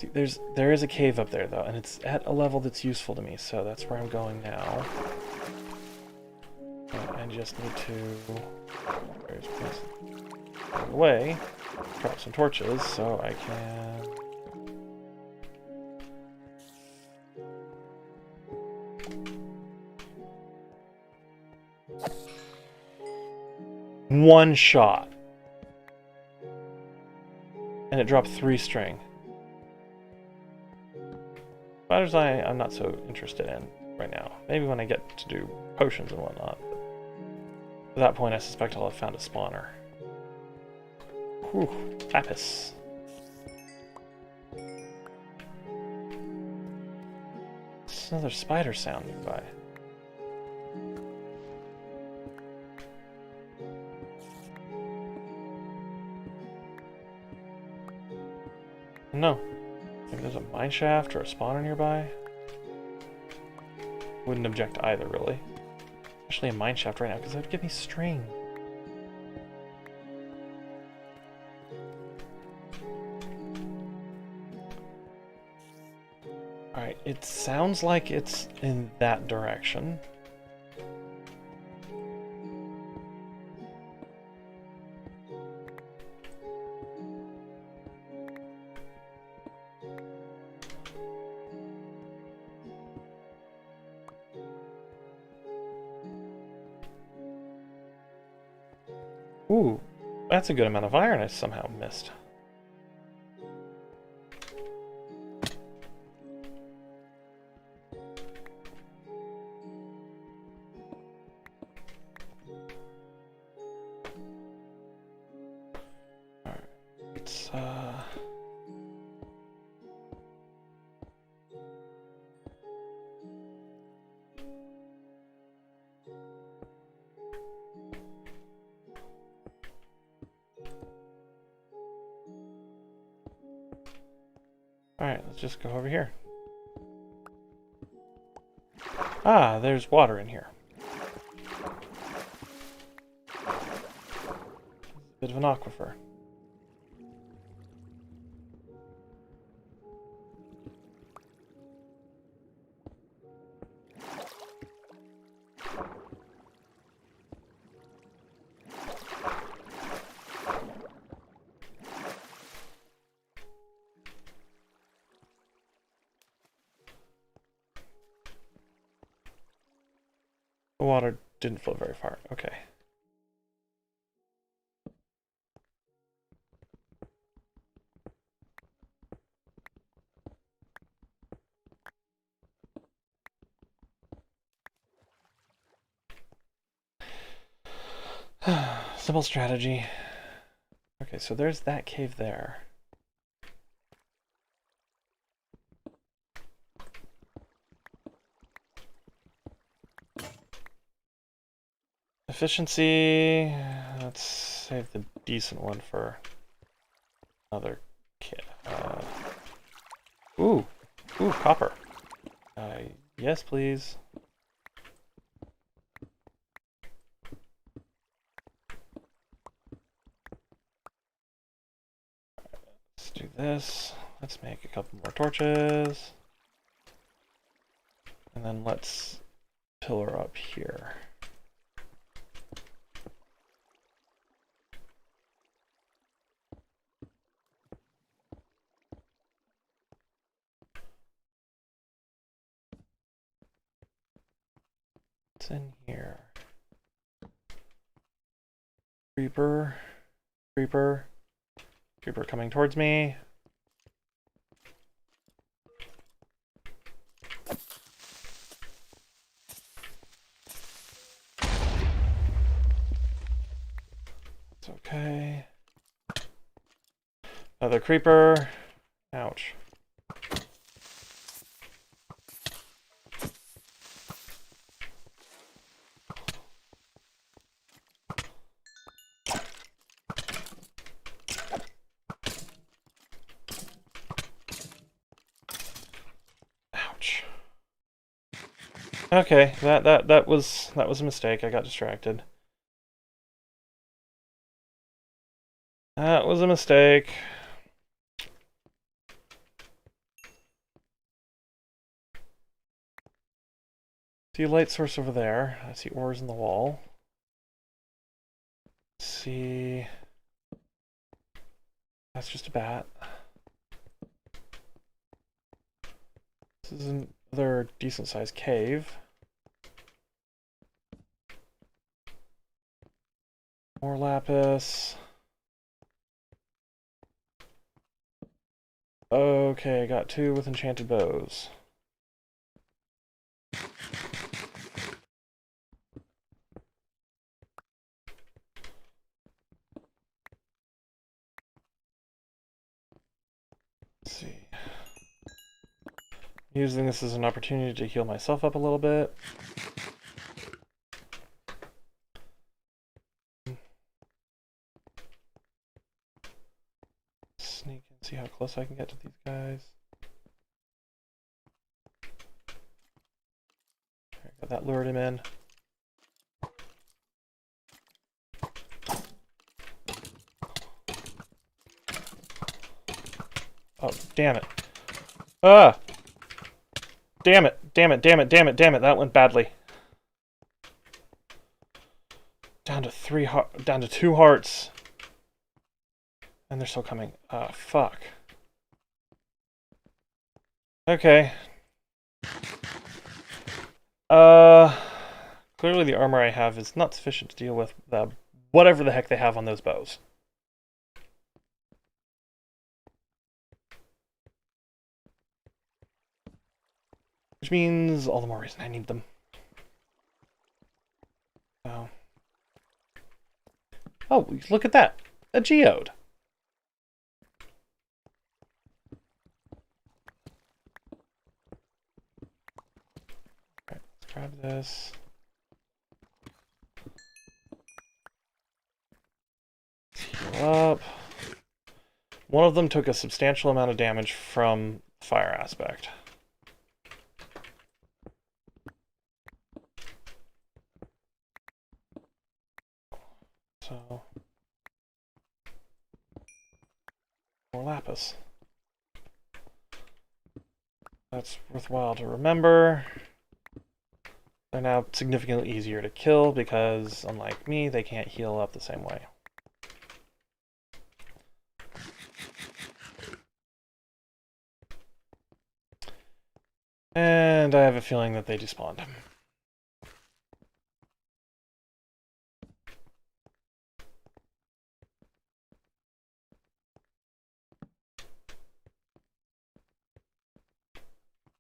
See, there is a cave up there, though, and it's at a level that's useful to me, so that's where I'm going now. I just need to... There's away, drop some torches, so I can... One shot. And it dropped 3 string. Spiders I'm not so interested in right now. Maybe when I get to do potions and whatnot. At that point, I suspect I'll have found a spawner. Whew, lapis. There's another spider sound nearby. No. Maybe there's a mine shaft or a spawner nearby. Wouldn't object to either, really. Especially a mine shaft right now, because that would give me string. Alright, it sounds like it's in that direction. Ooh, that's a good amount of iron I somehow missed. Alright, let's Alright, let's just go over here. Ah, there's water in here. Bit of an aquifer. The water didn't flow very far. Okay. Simple strategy. Okay, so there's that cave there. Efficiency. Let's save the decent one for another kit. Ooh, copper. Yes, please. Let's do this. Let's make a couple more torches. And then let's pillar up here. What's in here? Creeper. Creeper. Creeper coming towards me. It's okay. Another creeper. Ouch. Okay, that was a mistake. I got distracted. That was a mistake. See a light source over there. I see ores in the wall. See, that's just a bat. This is another decent sized cave. More lapis. Okay, got 2 with enchanted bows. Let's see. Using this as an opportunity to heal myself up a little bit. Sneak and see how close I can get to these guys. Okay, got that, lured him in. Oh, damn it. Ah! Damn it, damn it, damn it, damn it, damn it, that went badly. Down to 2 hearts. And they're still coming. Ah, fuck. Okay. Clearly the armor I have is not sufficient to deal with whatever the heck they have on those bows. Which means all the more reason I need them. Oh. Oh, look at that! A geode! Alright, let's grab this. Heal up. One of them took a substantial amount of damage from fire aspect. So, more lapis. That's worthwhile to remember. They're now significantly easier to kill because, unlike me, they can't heal up the same way. And I have a feeling that they despawned.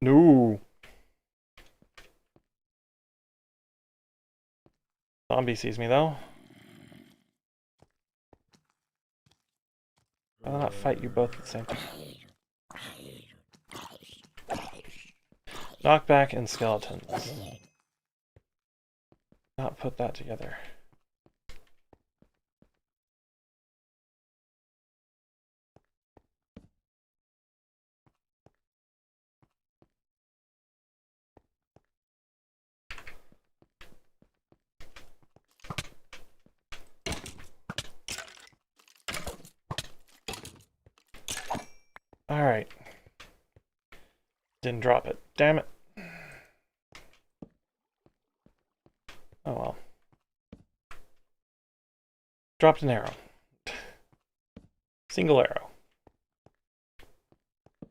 No. Zombie sees me though. I'll not fight you both at the same time. Knockback and skeletons. Not put that together. Alright. Didn't drop it. Damn it. Oh well. Dropped an arrow. Single arrow.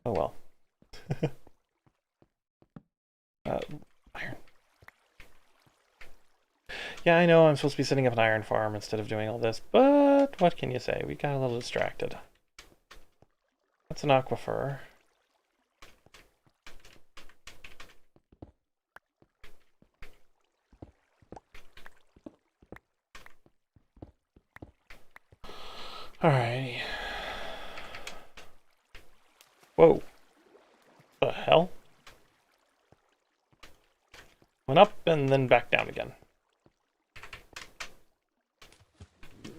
Oh well. Iron. Yeah, I know I'm supposed to be setting up an iron farm instead of doing all this, but what can you say? We got a little distracted. That's an aquifer. Alrighty. Whoa. The hell? Went up and then back down again.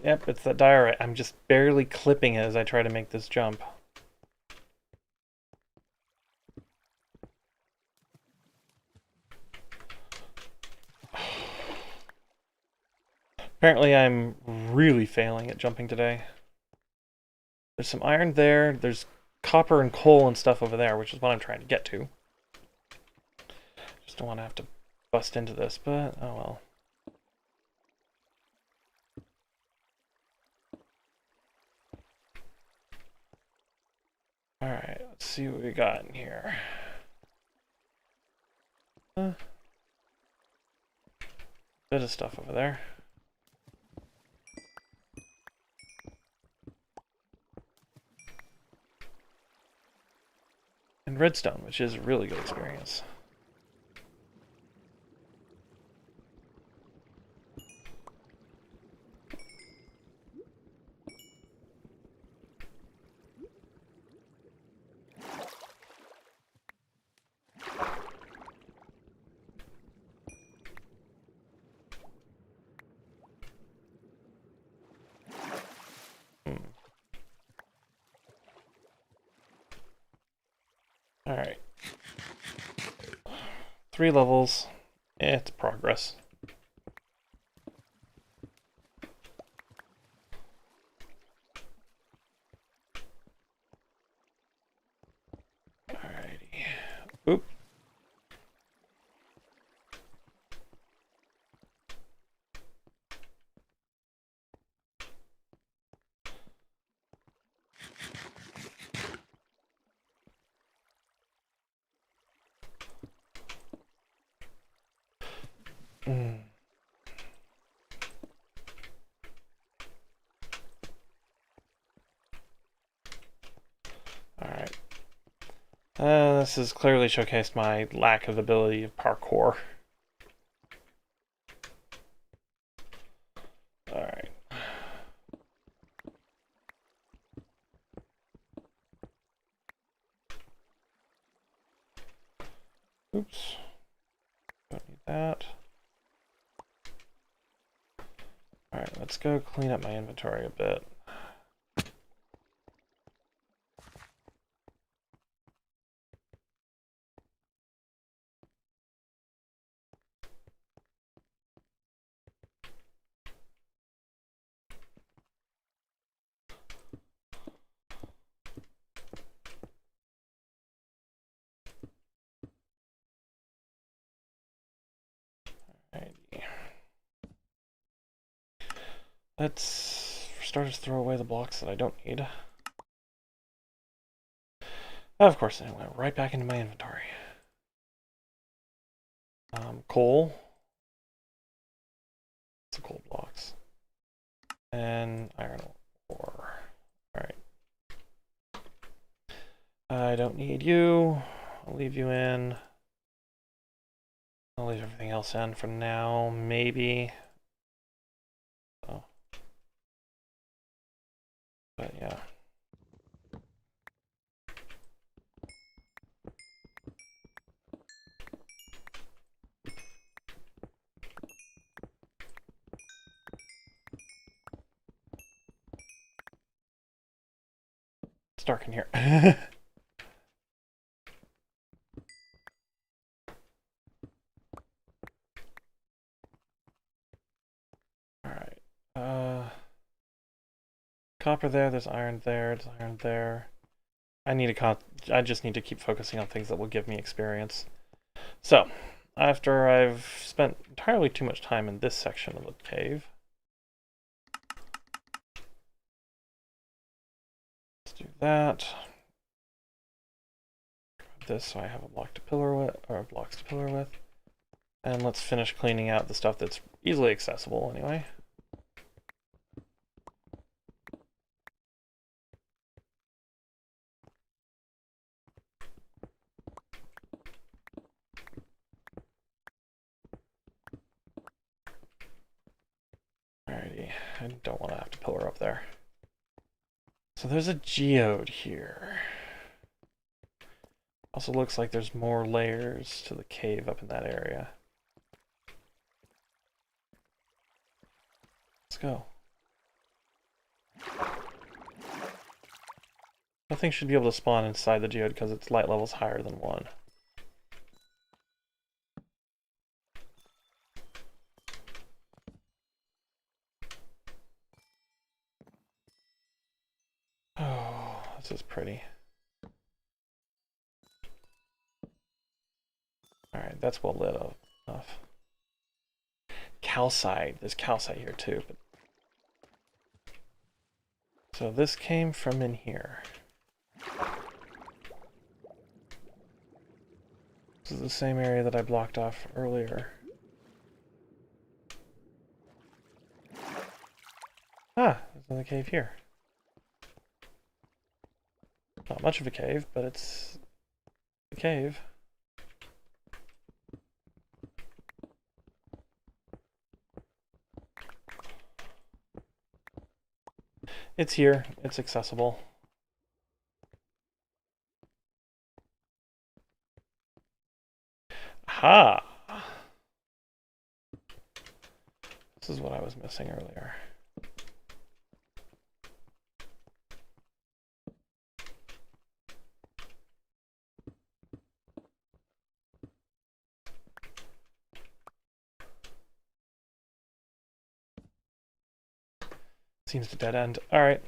Yep, it's that diorite. I'm just barely clipping it as I try to make this jump. Apparently I'm really failing at jumping today. There's some iron there, there's copper and coal and stuff over there, which is what I'm trying to get to. Just don't want to have to bust into this, but oh well. Alright, let's see what we got in here. Bit of stuff over there. And redstone, which is a really good experience. Alright. 3 levels. It's progress. Alrighty. Oop. Alright. This has clearly showcased my lack of ability of parkour. Alright. Oops. Don't need that. Alright, let's go clean up my inventory a bit. Let's start to throw away the blocks that I don't need. Of course, it went right back into my inventory. Coal. It's coal blocks. And iron ore. Alright. I don't need you. I'll leave you in. I'll leave everything else in for now, maybe. Oh. But yeah. It's dark in here. Alright. Copper there, there's iron there, there's iron there. I just need to keep focusing on things that will give me experience. So, after I've spent entirely too much time in this section of the cave, let's do that. Grab this so I have a block to pillar with, or blocks to pillar with. And let's finish cleaning out the stuff that's easily accessible anyway. Alrighty, I don't want to have to pillar up there. So there's a geode here. Also looks like there's more layers to the cave up in that area. Let's go. Nothing should be able to spawn inside the geode because its light level's higher than 1. This is pretty. Alright, that's well lit up enough. Calcite. There's calcite here too. But... So this came from in here. This is the same area that I blocked off earlier. Ah, there's another cave here. Not much of a cave, but it's a cave. It's here. It's accessible. Ha! This is what I was missing earlier. Seems to dead end. Alright.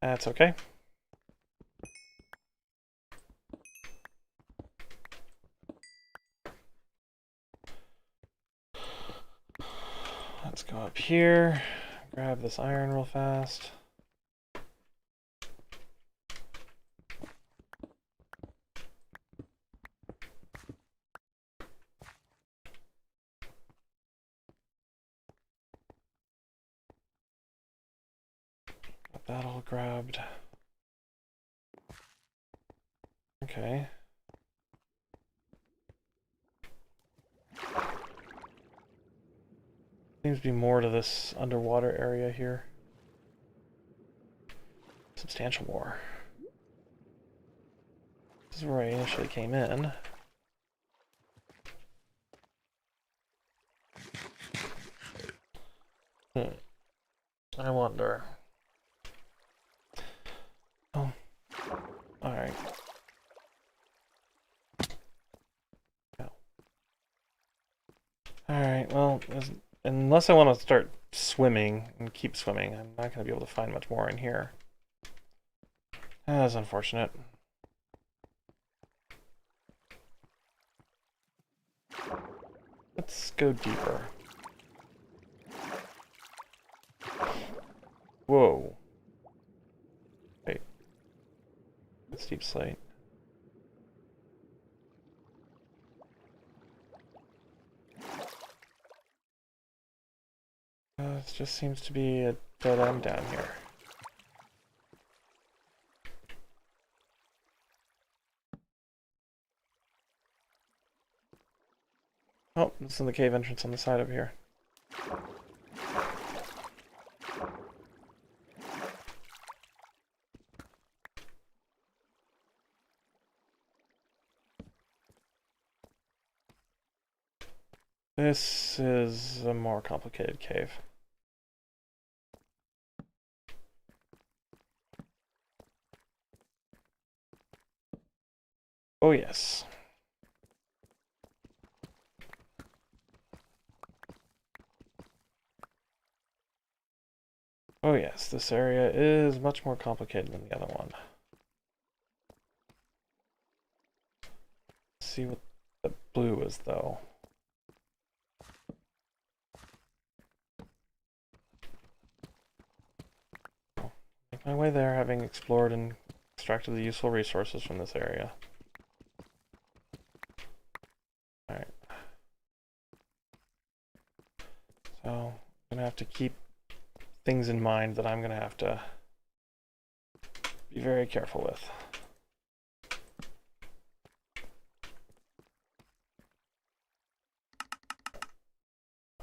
That's okay. Let's go up here, grab this iron real fast. Got that all grabbed. Okay. Seems to be more to this underwater area here. Substantial more. This is where I initially came in. I wonder. Oh. Alright. Yeah. Alright, well, unless I want to start swimming and keep swimming, I'm not going to be able to find much more in here. That's unfortunate. Let's go deeper. Whoa. Wait. That's deep slate. It just seems to be a dead end down here. Oh, this is the cave entrance on the side over here. This is a more complicated cave. Oh yes. Oh yes, this area is much more complicated than the other one. Let's see what the blue is though. Make my way there, having explored and extracted the useful resources from this area. Alright. So, I'm gonna have to keep things in mind that I'm gonna have to be very careful with.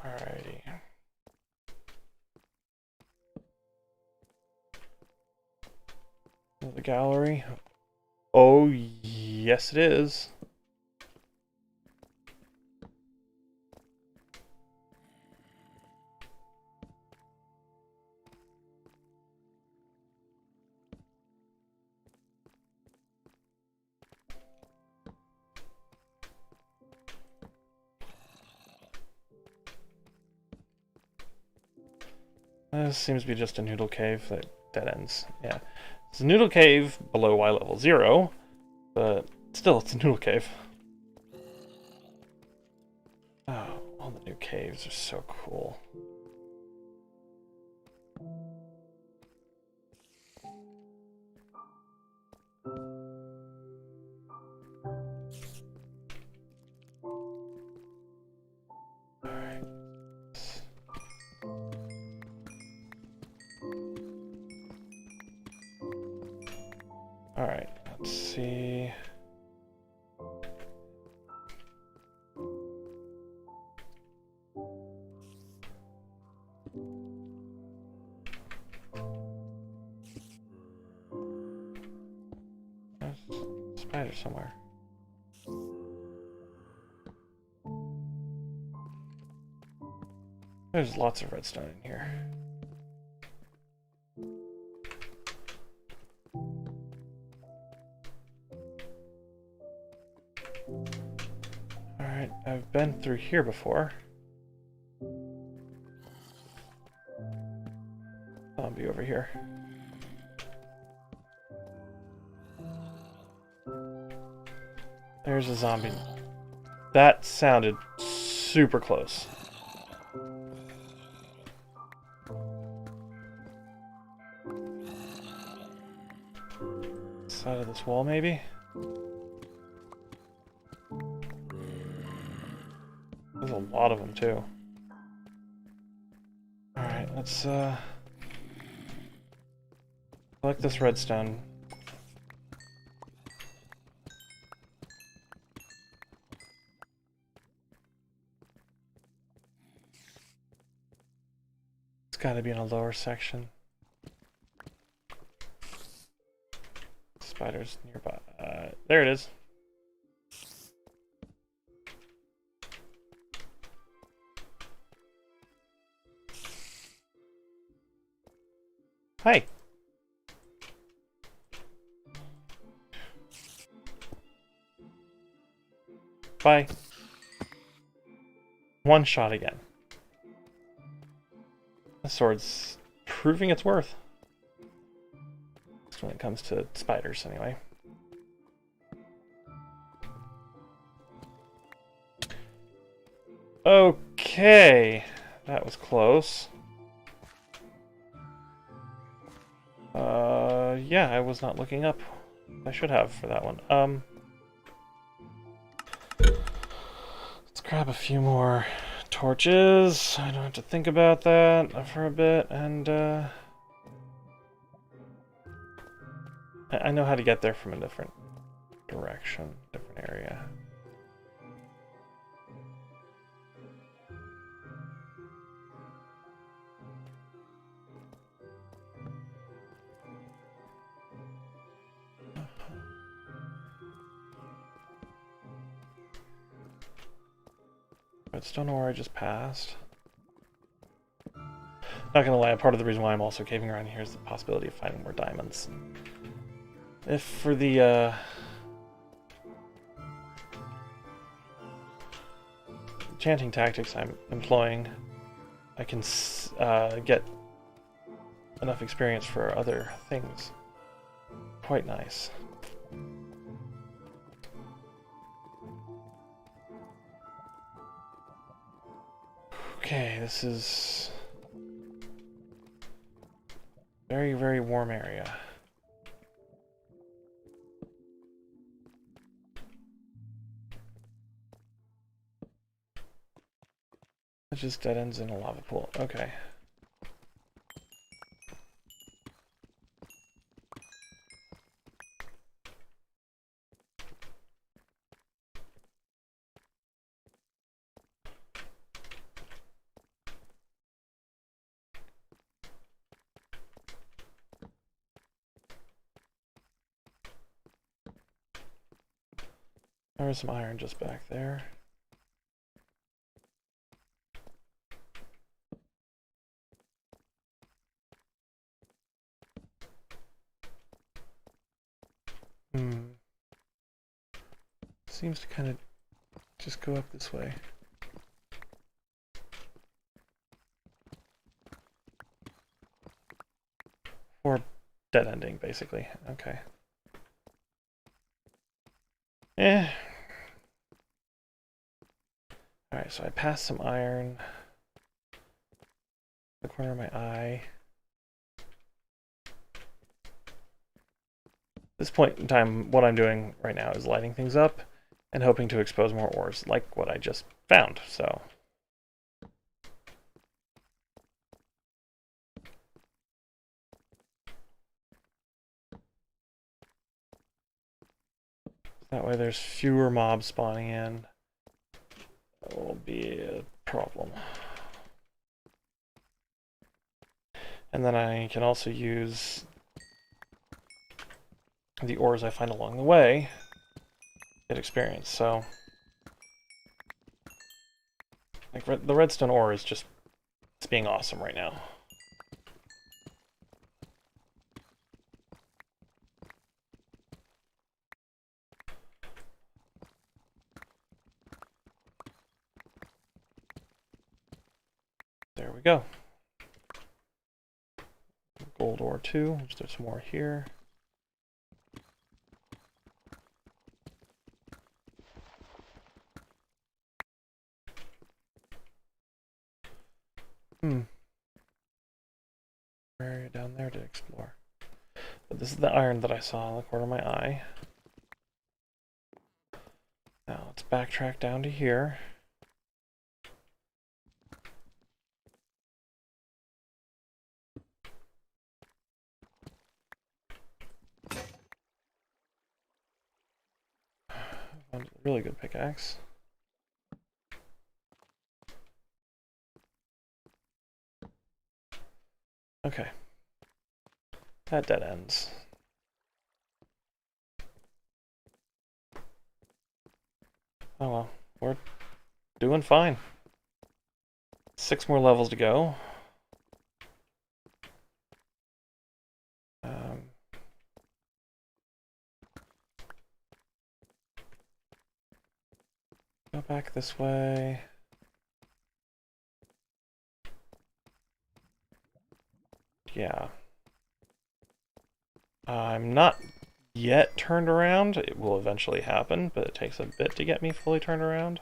Alrighty. The gallery. Oh, yes it is. This seems to be just a noodle cave that dead ends. Yeah. It's a noodle cave below Y level 0, but still, it's a noodle cave. Oh, all the new caves are so cool. Alright. Alright, let's see. There's a spider somewhere. There's lots of redstone in here. Alright, I've been through here before. Zombie over here. There's a zombie. That sounded super close. Side of this wall, maybe? There's a lot of them, too. Alright, let's, collect this redstone. It's gotta be in a lower section. Spiders nearby. There it is. Hi. Bye. One shot again. The sword's proving its worth. When it comes to spiders, anyway. Okay, that was close. Yeah, I was not looking up. I should have for that one. Let's grab a few more torches. I don't have to think about that for a bit, and I know how to get there from a different direction, different area. I just don't know where I just passed. Not gonna lie, part of the reason why I'm also caving around here is the possibility of finding more diamonds. If for the enchanting tactics I'm employing, I can get enough experience for other things. Quite nice. Okay, this is very, very warm area. It just dead ends in a lava pool. Okay. There was some iron just back there. Seems to kind of just go up this way. dead ending, basically. Okay. Eh. Alright, so I passed some iron. The corner of my eye. At this point in time, what I'm doing right now is lighting things up and hoping to expose more ores, like what I just found, so... That way there's fewer mobs spawning in. That will be a problem. And then I can also use the ores I find along the way to get experience, so... Like, the redstone ore is just... it's being awesome right now. There we go. Gold ore too. There's some more here. Area down there to explore. But this is the iron that I saw in the corner of my eye. Now let's backtrack down to here. Found a really good pickaxe. Okay. That dead ends. Oh well, we're doing fine. 6 more levels to go. Go back this way. Yeah. I'm not yet turned around. It will eventually happen, but it takes a bit to get me fully turned around.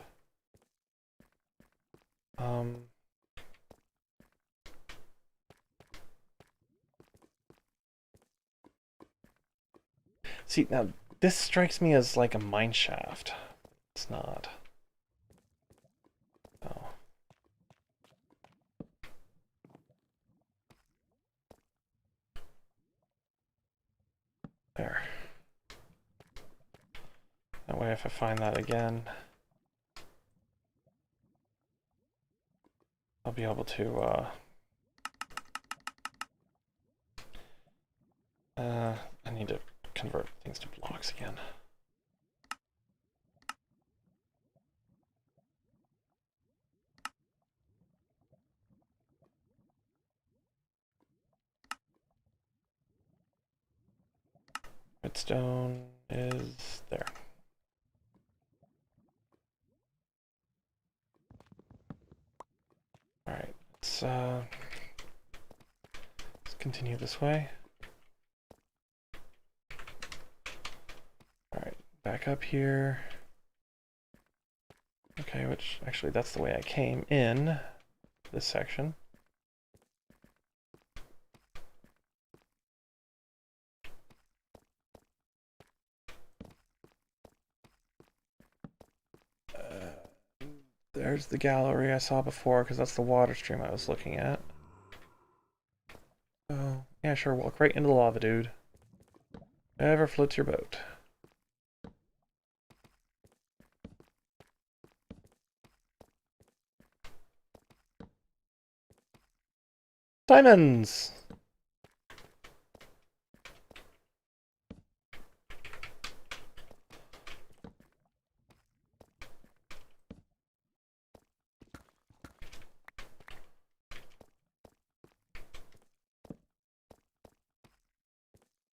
See, now, this strikes me as like a mine shaft. It's not. Oh. There. That way, if I find that again, I'll be able to, I need to convert things to blocks again. Redstone is there. Alright, let's continue this way. Alright, back up here. Okay, which, actually, that's the way I came in this section. There's the gallery I saw before, because that's the water stream I was looking at. Oh, yeah, sure, walk right into the lava, dude. Ever floats your boat. Diamonds!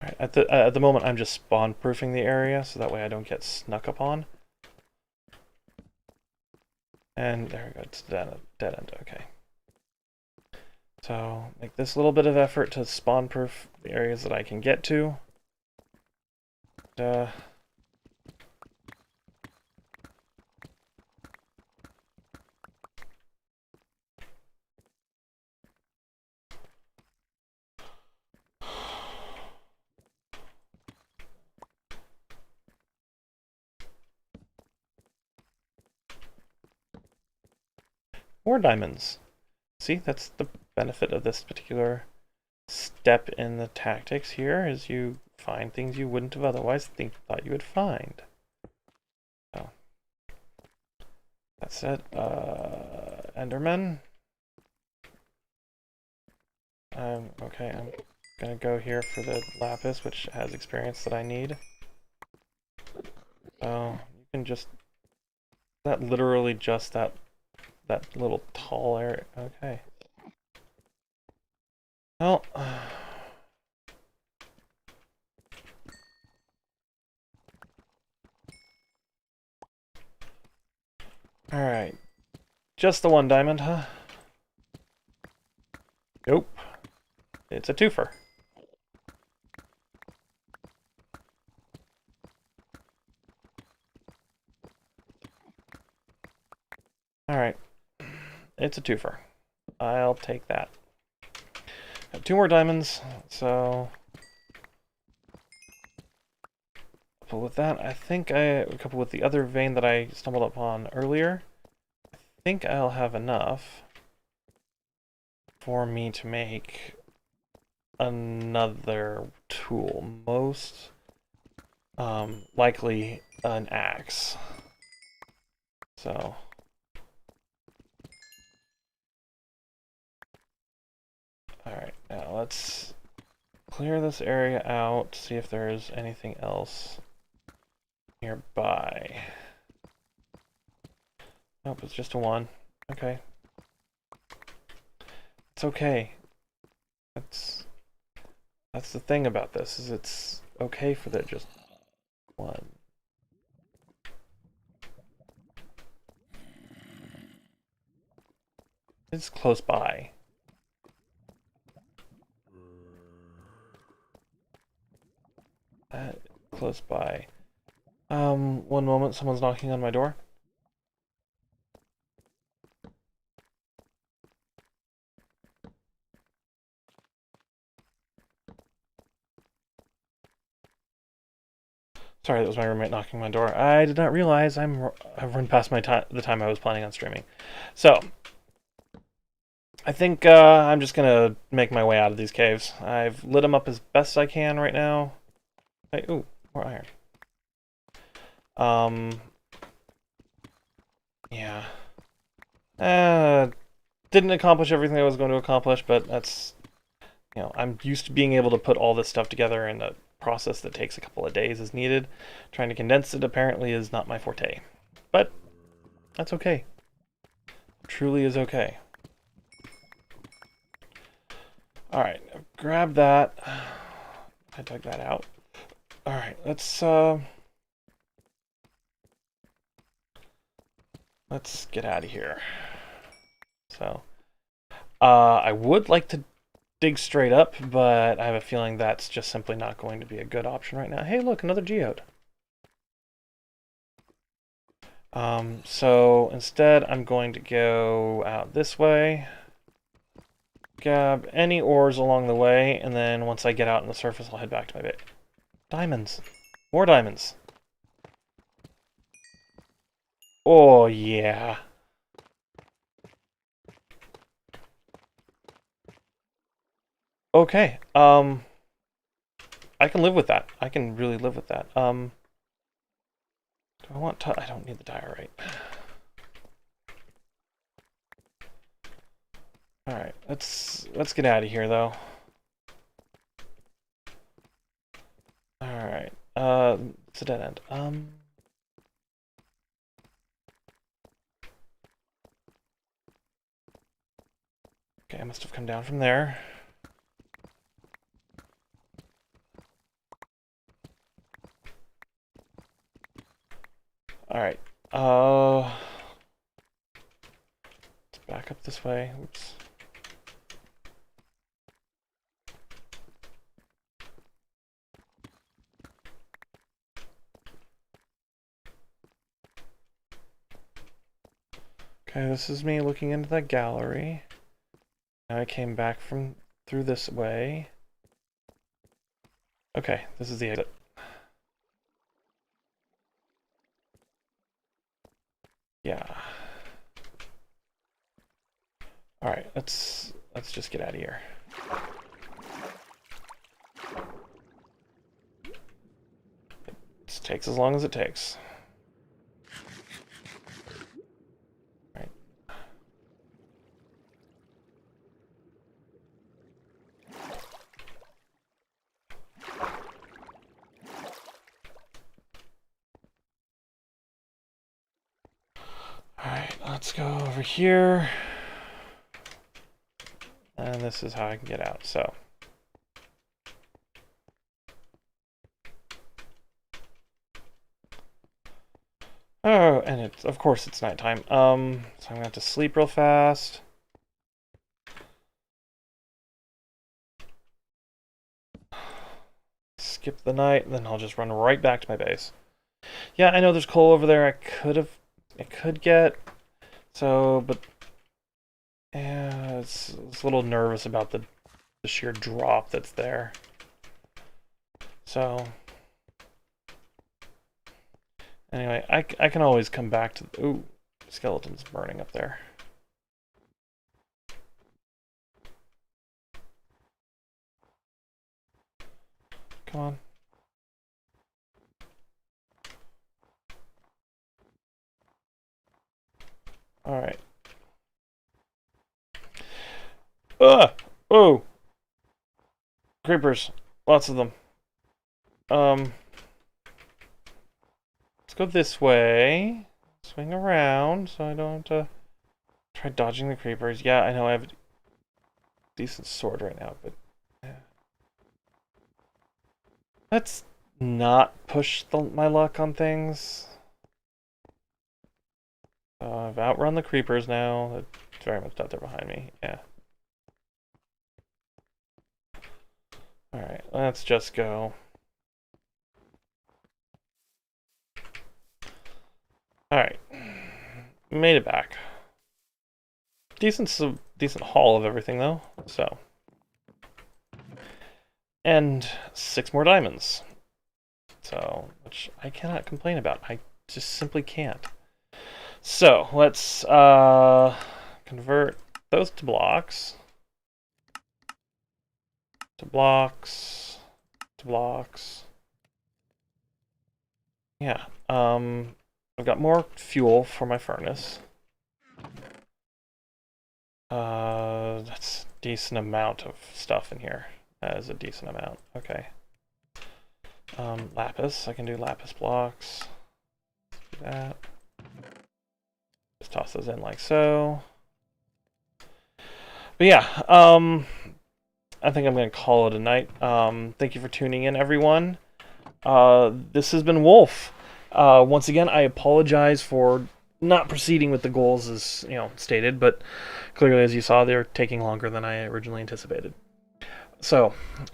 Right, at the moment, I'm just spawn-proofing the area, so that way I don't get snuck upon. And there we go, it's dead end, okay. So make this little bit of effort to spawn-proof the areas that I can get to. More diamonds. See, that's the benefit of this particular step in the tactics here, is you find things you wouldn't have otherwise thought you would find. So that's it. Enderman. Okay, I'm gonna go here for the lapis, which has experience that I need. So you can just, that literally just that little tall area. Okay. Well, alright. Just the one diamond, huh? Nope. It's a twofer. Alright. It's a twofer. I'll take that. Have 2 more diamonds, so... Coupled with that, I think coupled with the other vein that I stumbled upon earlier, I think I'll have enough for me to make another tool. Most likely an axe. So... Alright, now let's clear this area out, see if there's anything else nearby. Nope, it's just a 1. Okay. It's okay. That's the thing about this, is it's okay for there just 1. It's close by. Close by. One moment, someone's knocking on my door. Sorry, that was my roommate knocking on my door. I did not realize I've run past my the time I was planning on streaming. So, I think I'm just gonna make my way out of these caves. I've lit them up as best I can right now. Hey, ooh, more iron. Yeah. Didn't accomplish everything I was going to accomplish, but that's, you know, I'm used to being able to put all this stuff together in a process that takes a couple of days as needed. Trying to condense it apparently is not my forte. But that's okay. Truly is okay. Alright, grab that. I dug that out. Alright, let's get out of here. So, I would like to dig straight up, but I have a feeling that's just simply not going to be a good option right now. Hey, look, another geode. So instead, I'm going to go out this way, grab any ores along the way, and then once I get out on the surface, I'll head back to my base. Diamonds. More diamonds. Oh, yeah. Okay, I can live with that. I can really live with that. Do I want to... I don't need the diorite. Alright, let's get out of here, though. Alright, it's a dead end. Okay, I must have come down from there. Alright, let's back up this way. Oops. Okay, this is me looking into that gallery. Now I came back from through this way. Okay, this is the exit. Yeah. Alright, let's just get out of here. It takes as long as it takes. Alright, let's go over here. And this is how I can get out, so. Oh, and it's, of course it's nighttime. So I'm gonna have to sleep real fast. Skip the night, and then I'll just run right back to my base. Yeah, I know there's coal over there I could get. So, but yeah, it's a little nervous about the sheer drop that's there. So anyway, I can always come back to... Ooh, skeleton's burning up there. Come on. Alright. Oh! Creepers. Lots of them. Let's go this way. Swing around so I don't have to try dodging the creepers. Yeah, I know I have a decent sword right now, but yeah. Let's not push my luck on things. I've outrun the creepers now. It's very much out there behind me. Yeah. Alright, let's just go. Alright. Made it back. Decent haul of everything, though. So. And 6 more diamonds. So, which I cannot complain about. I just simply can't. So, let's convert those to blocks. To blocks. To blocks. Yeah. I've got more fuel for my furnace. That's a decent amount of stuff in here. That is a decent amount. Okay. Lapis. I can do lapis blocks. Do that. Just toss those in like so. But yeah, I think I'm going to call it a night. Thank you for tuning in, everyone. This has been Wolf. Once again, I apologize for not proceeding with the goals as stated, but clearly, as you saw, they're taking longer than I originally anticipated. So,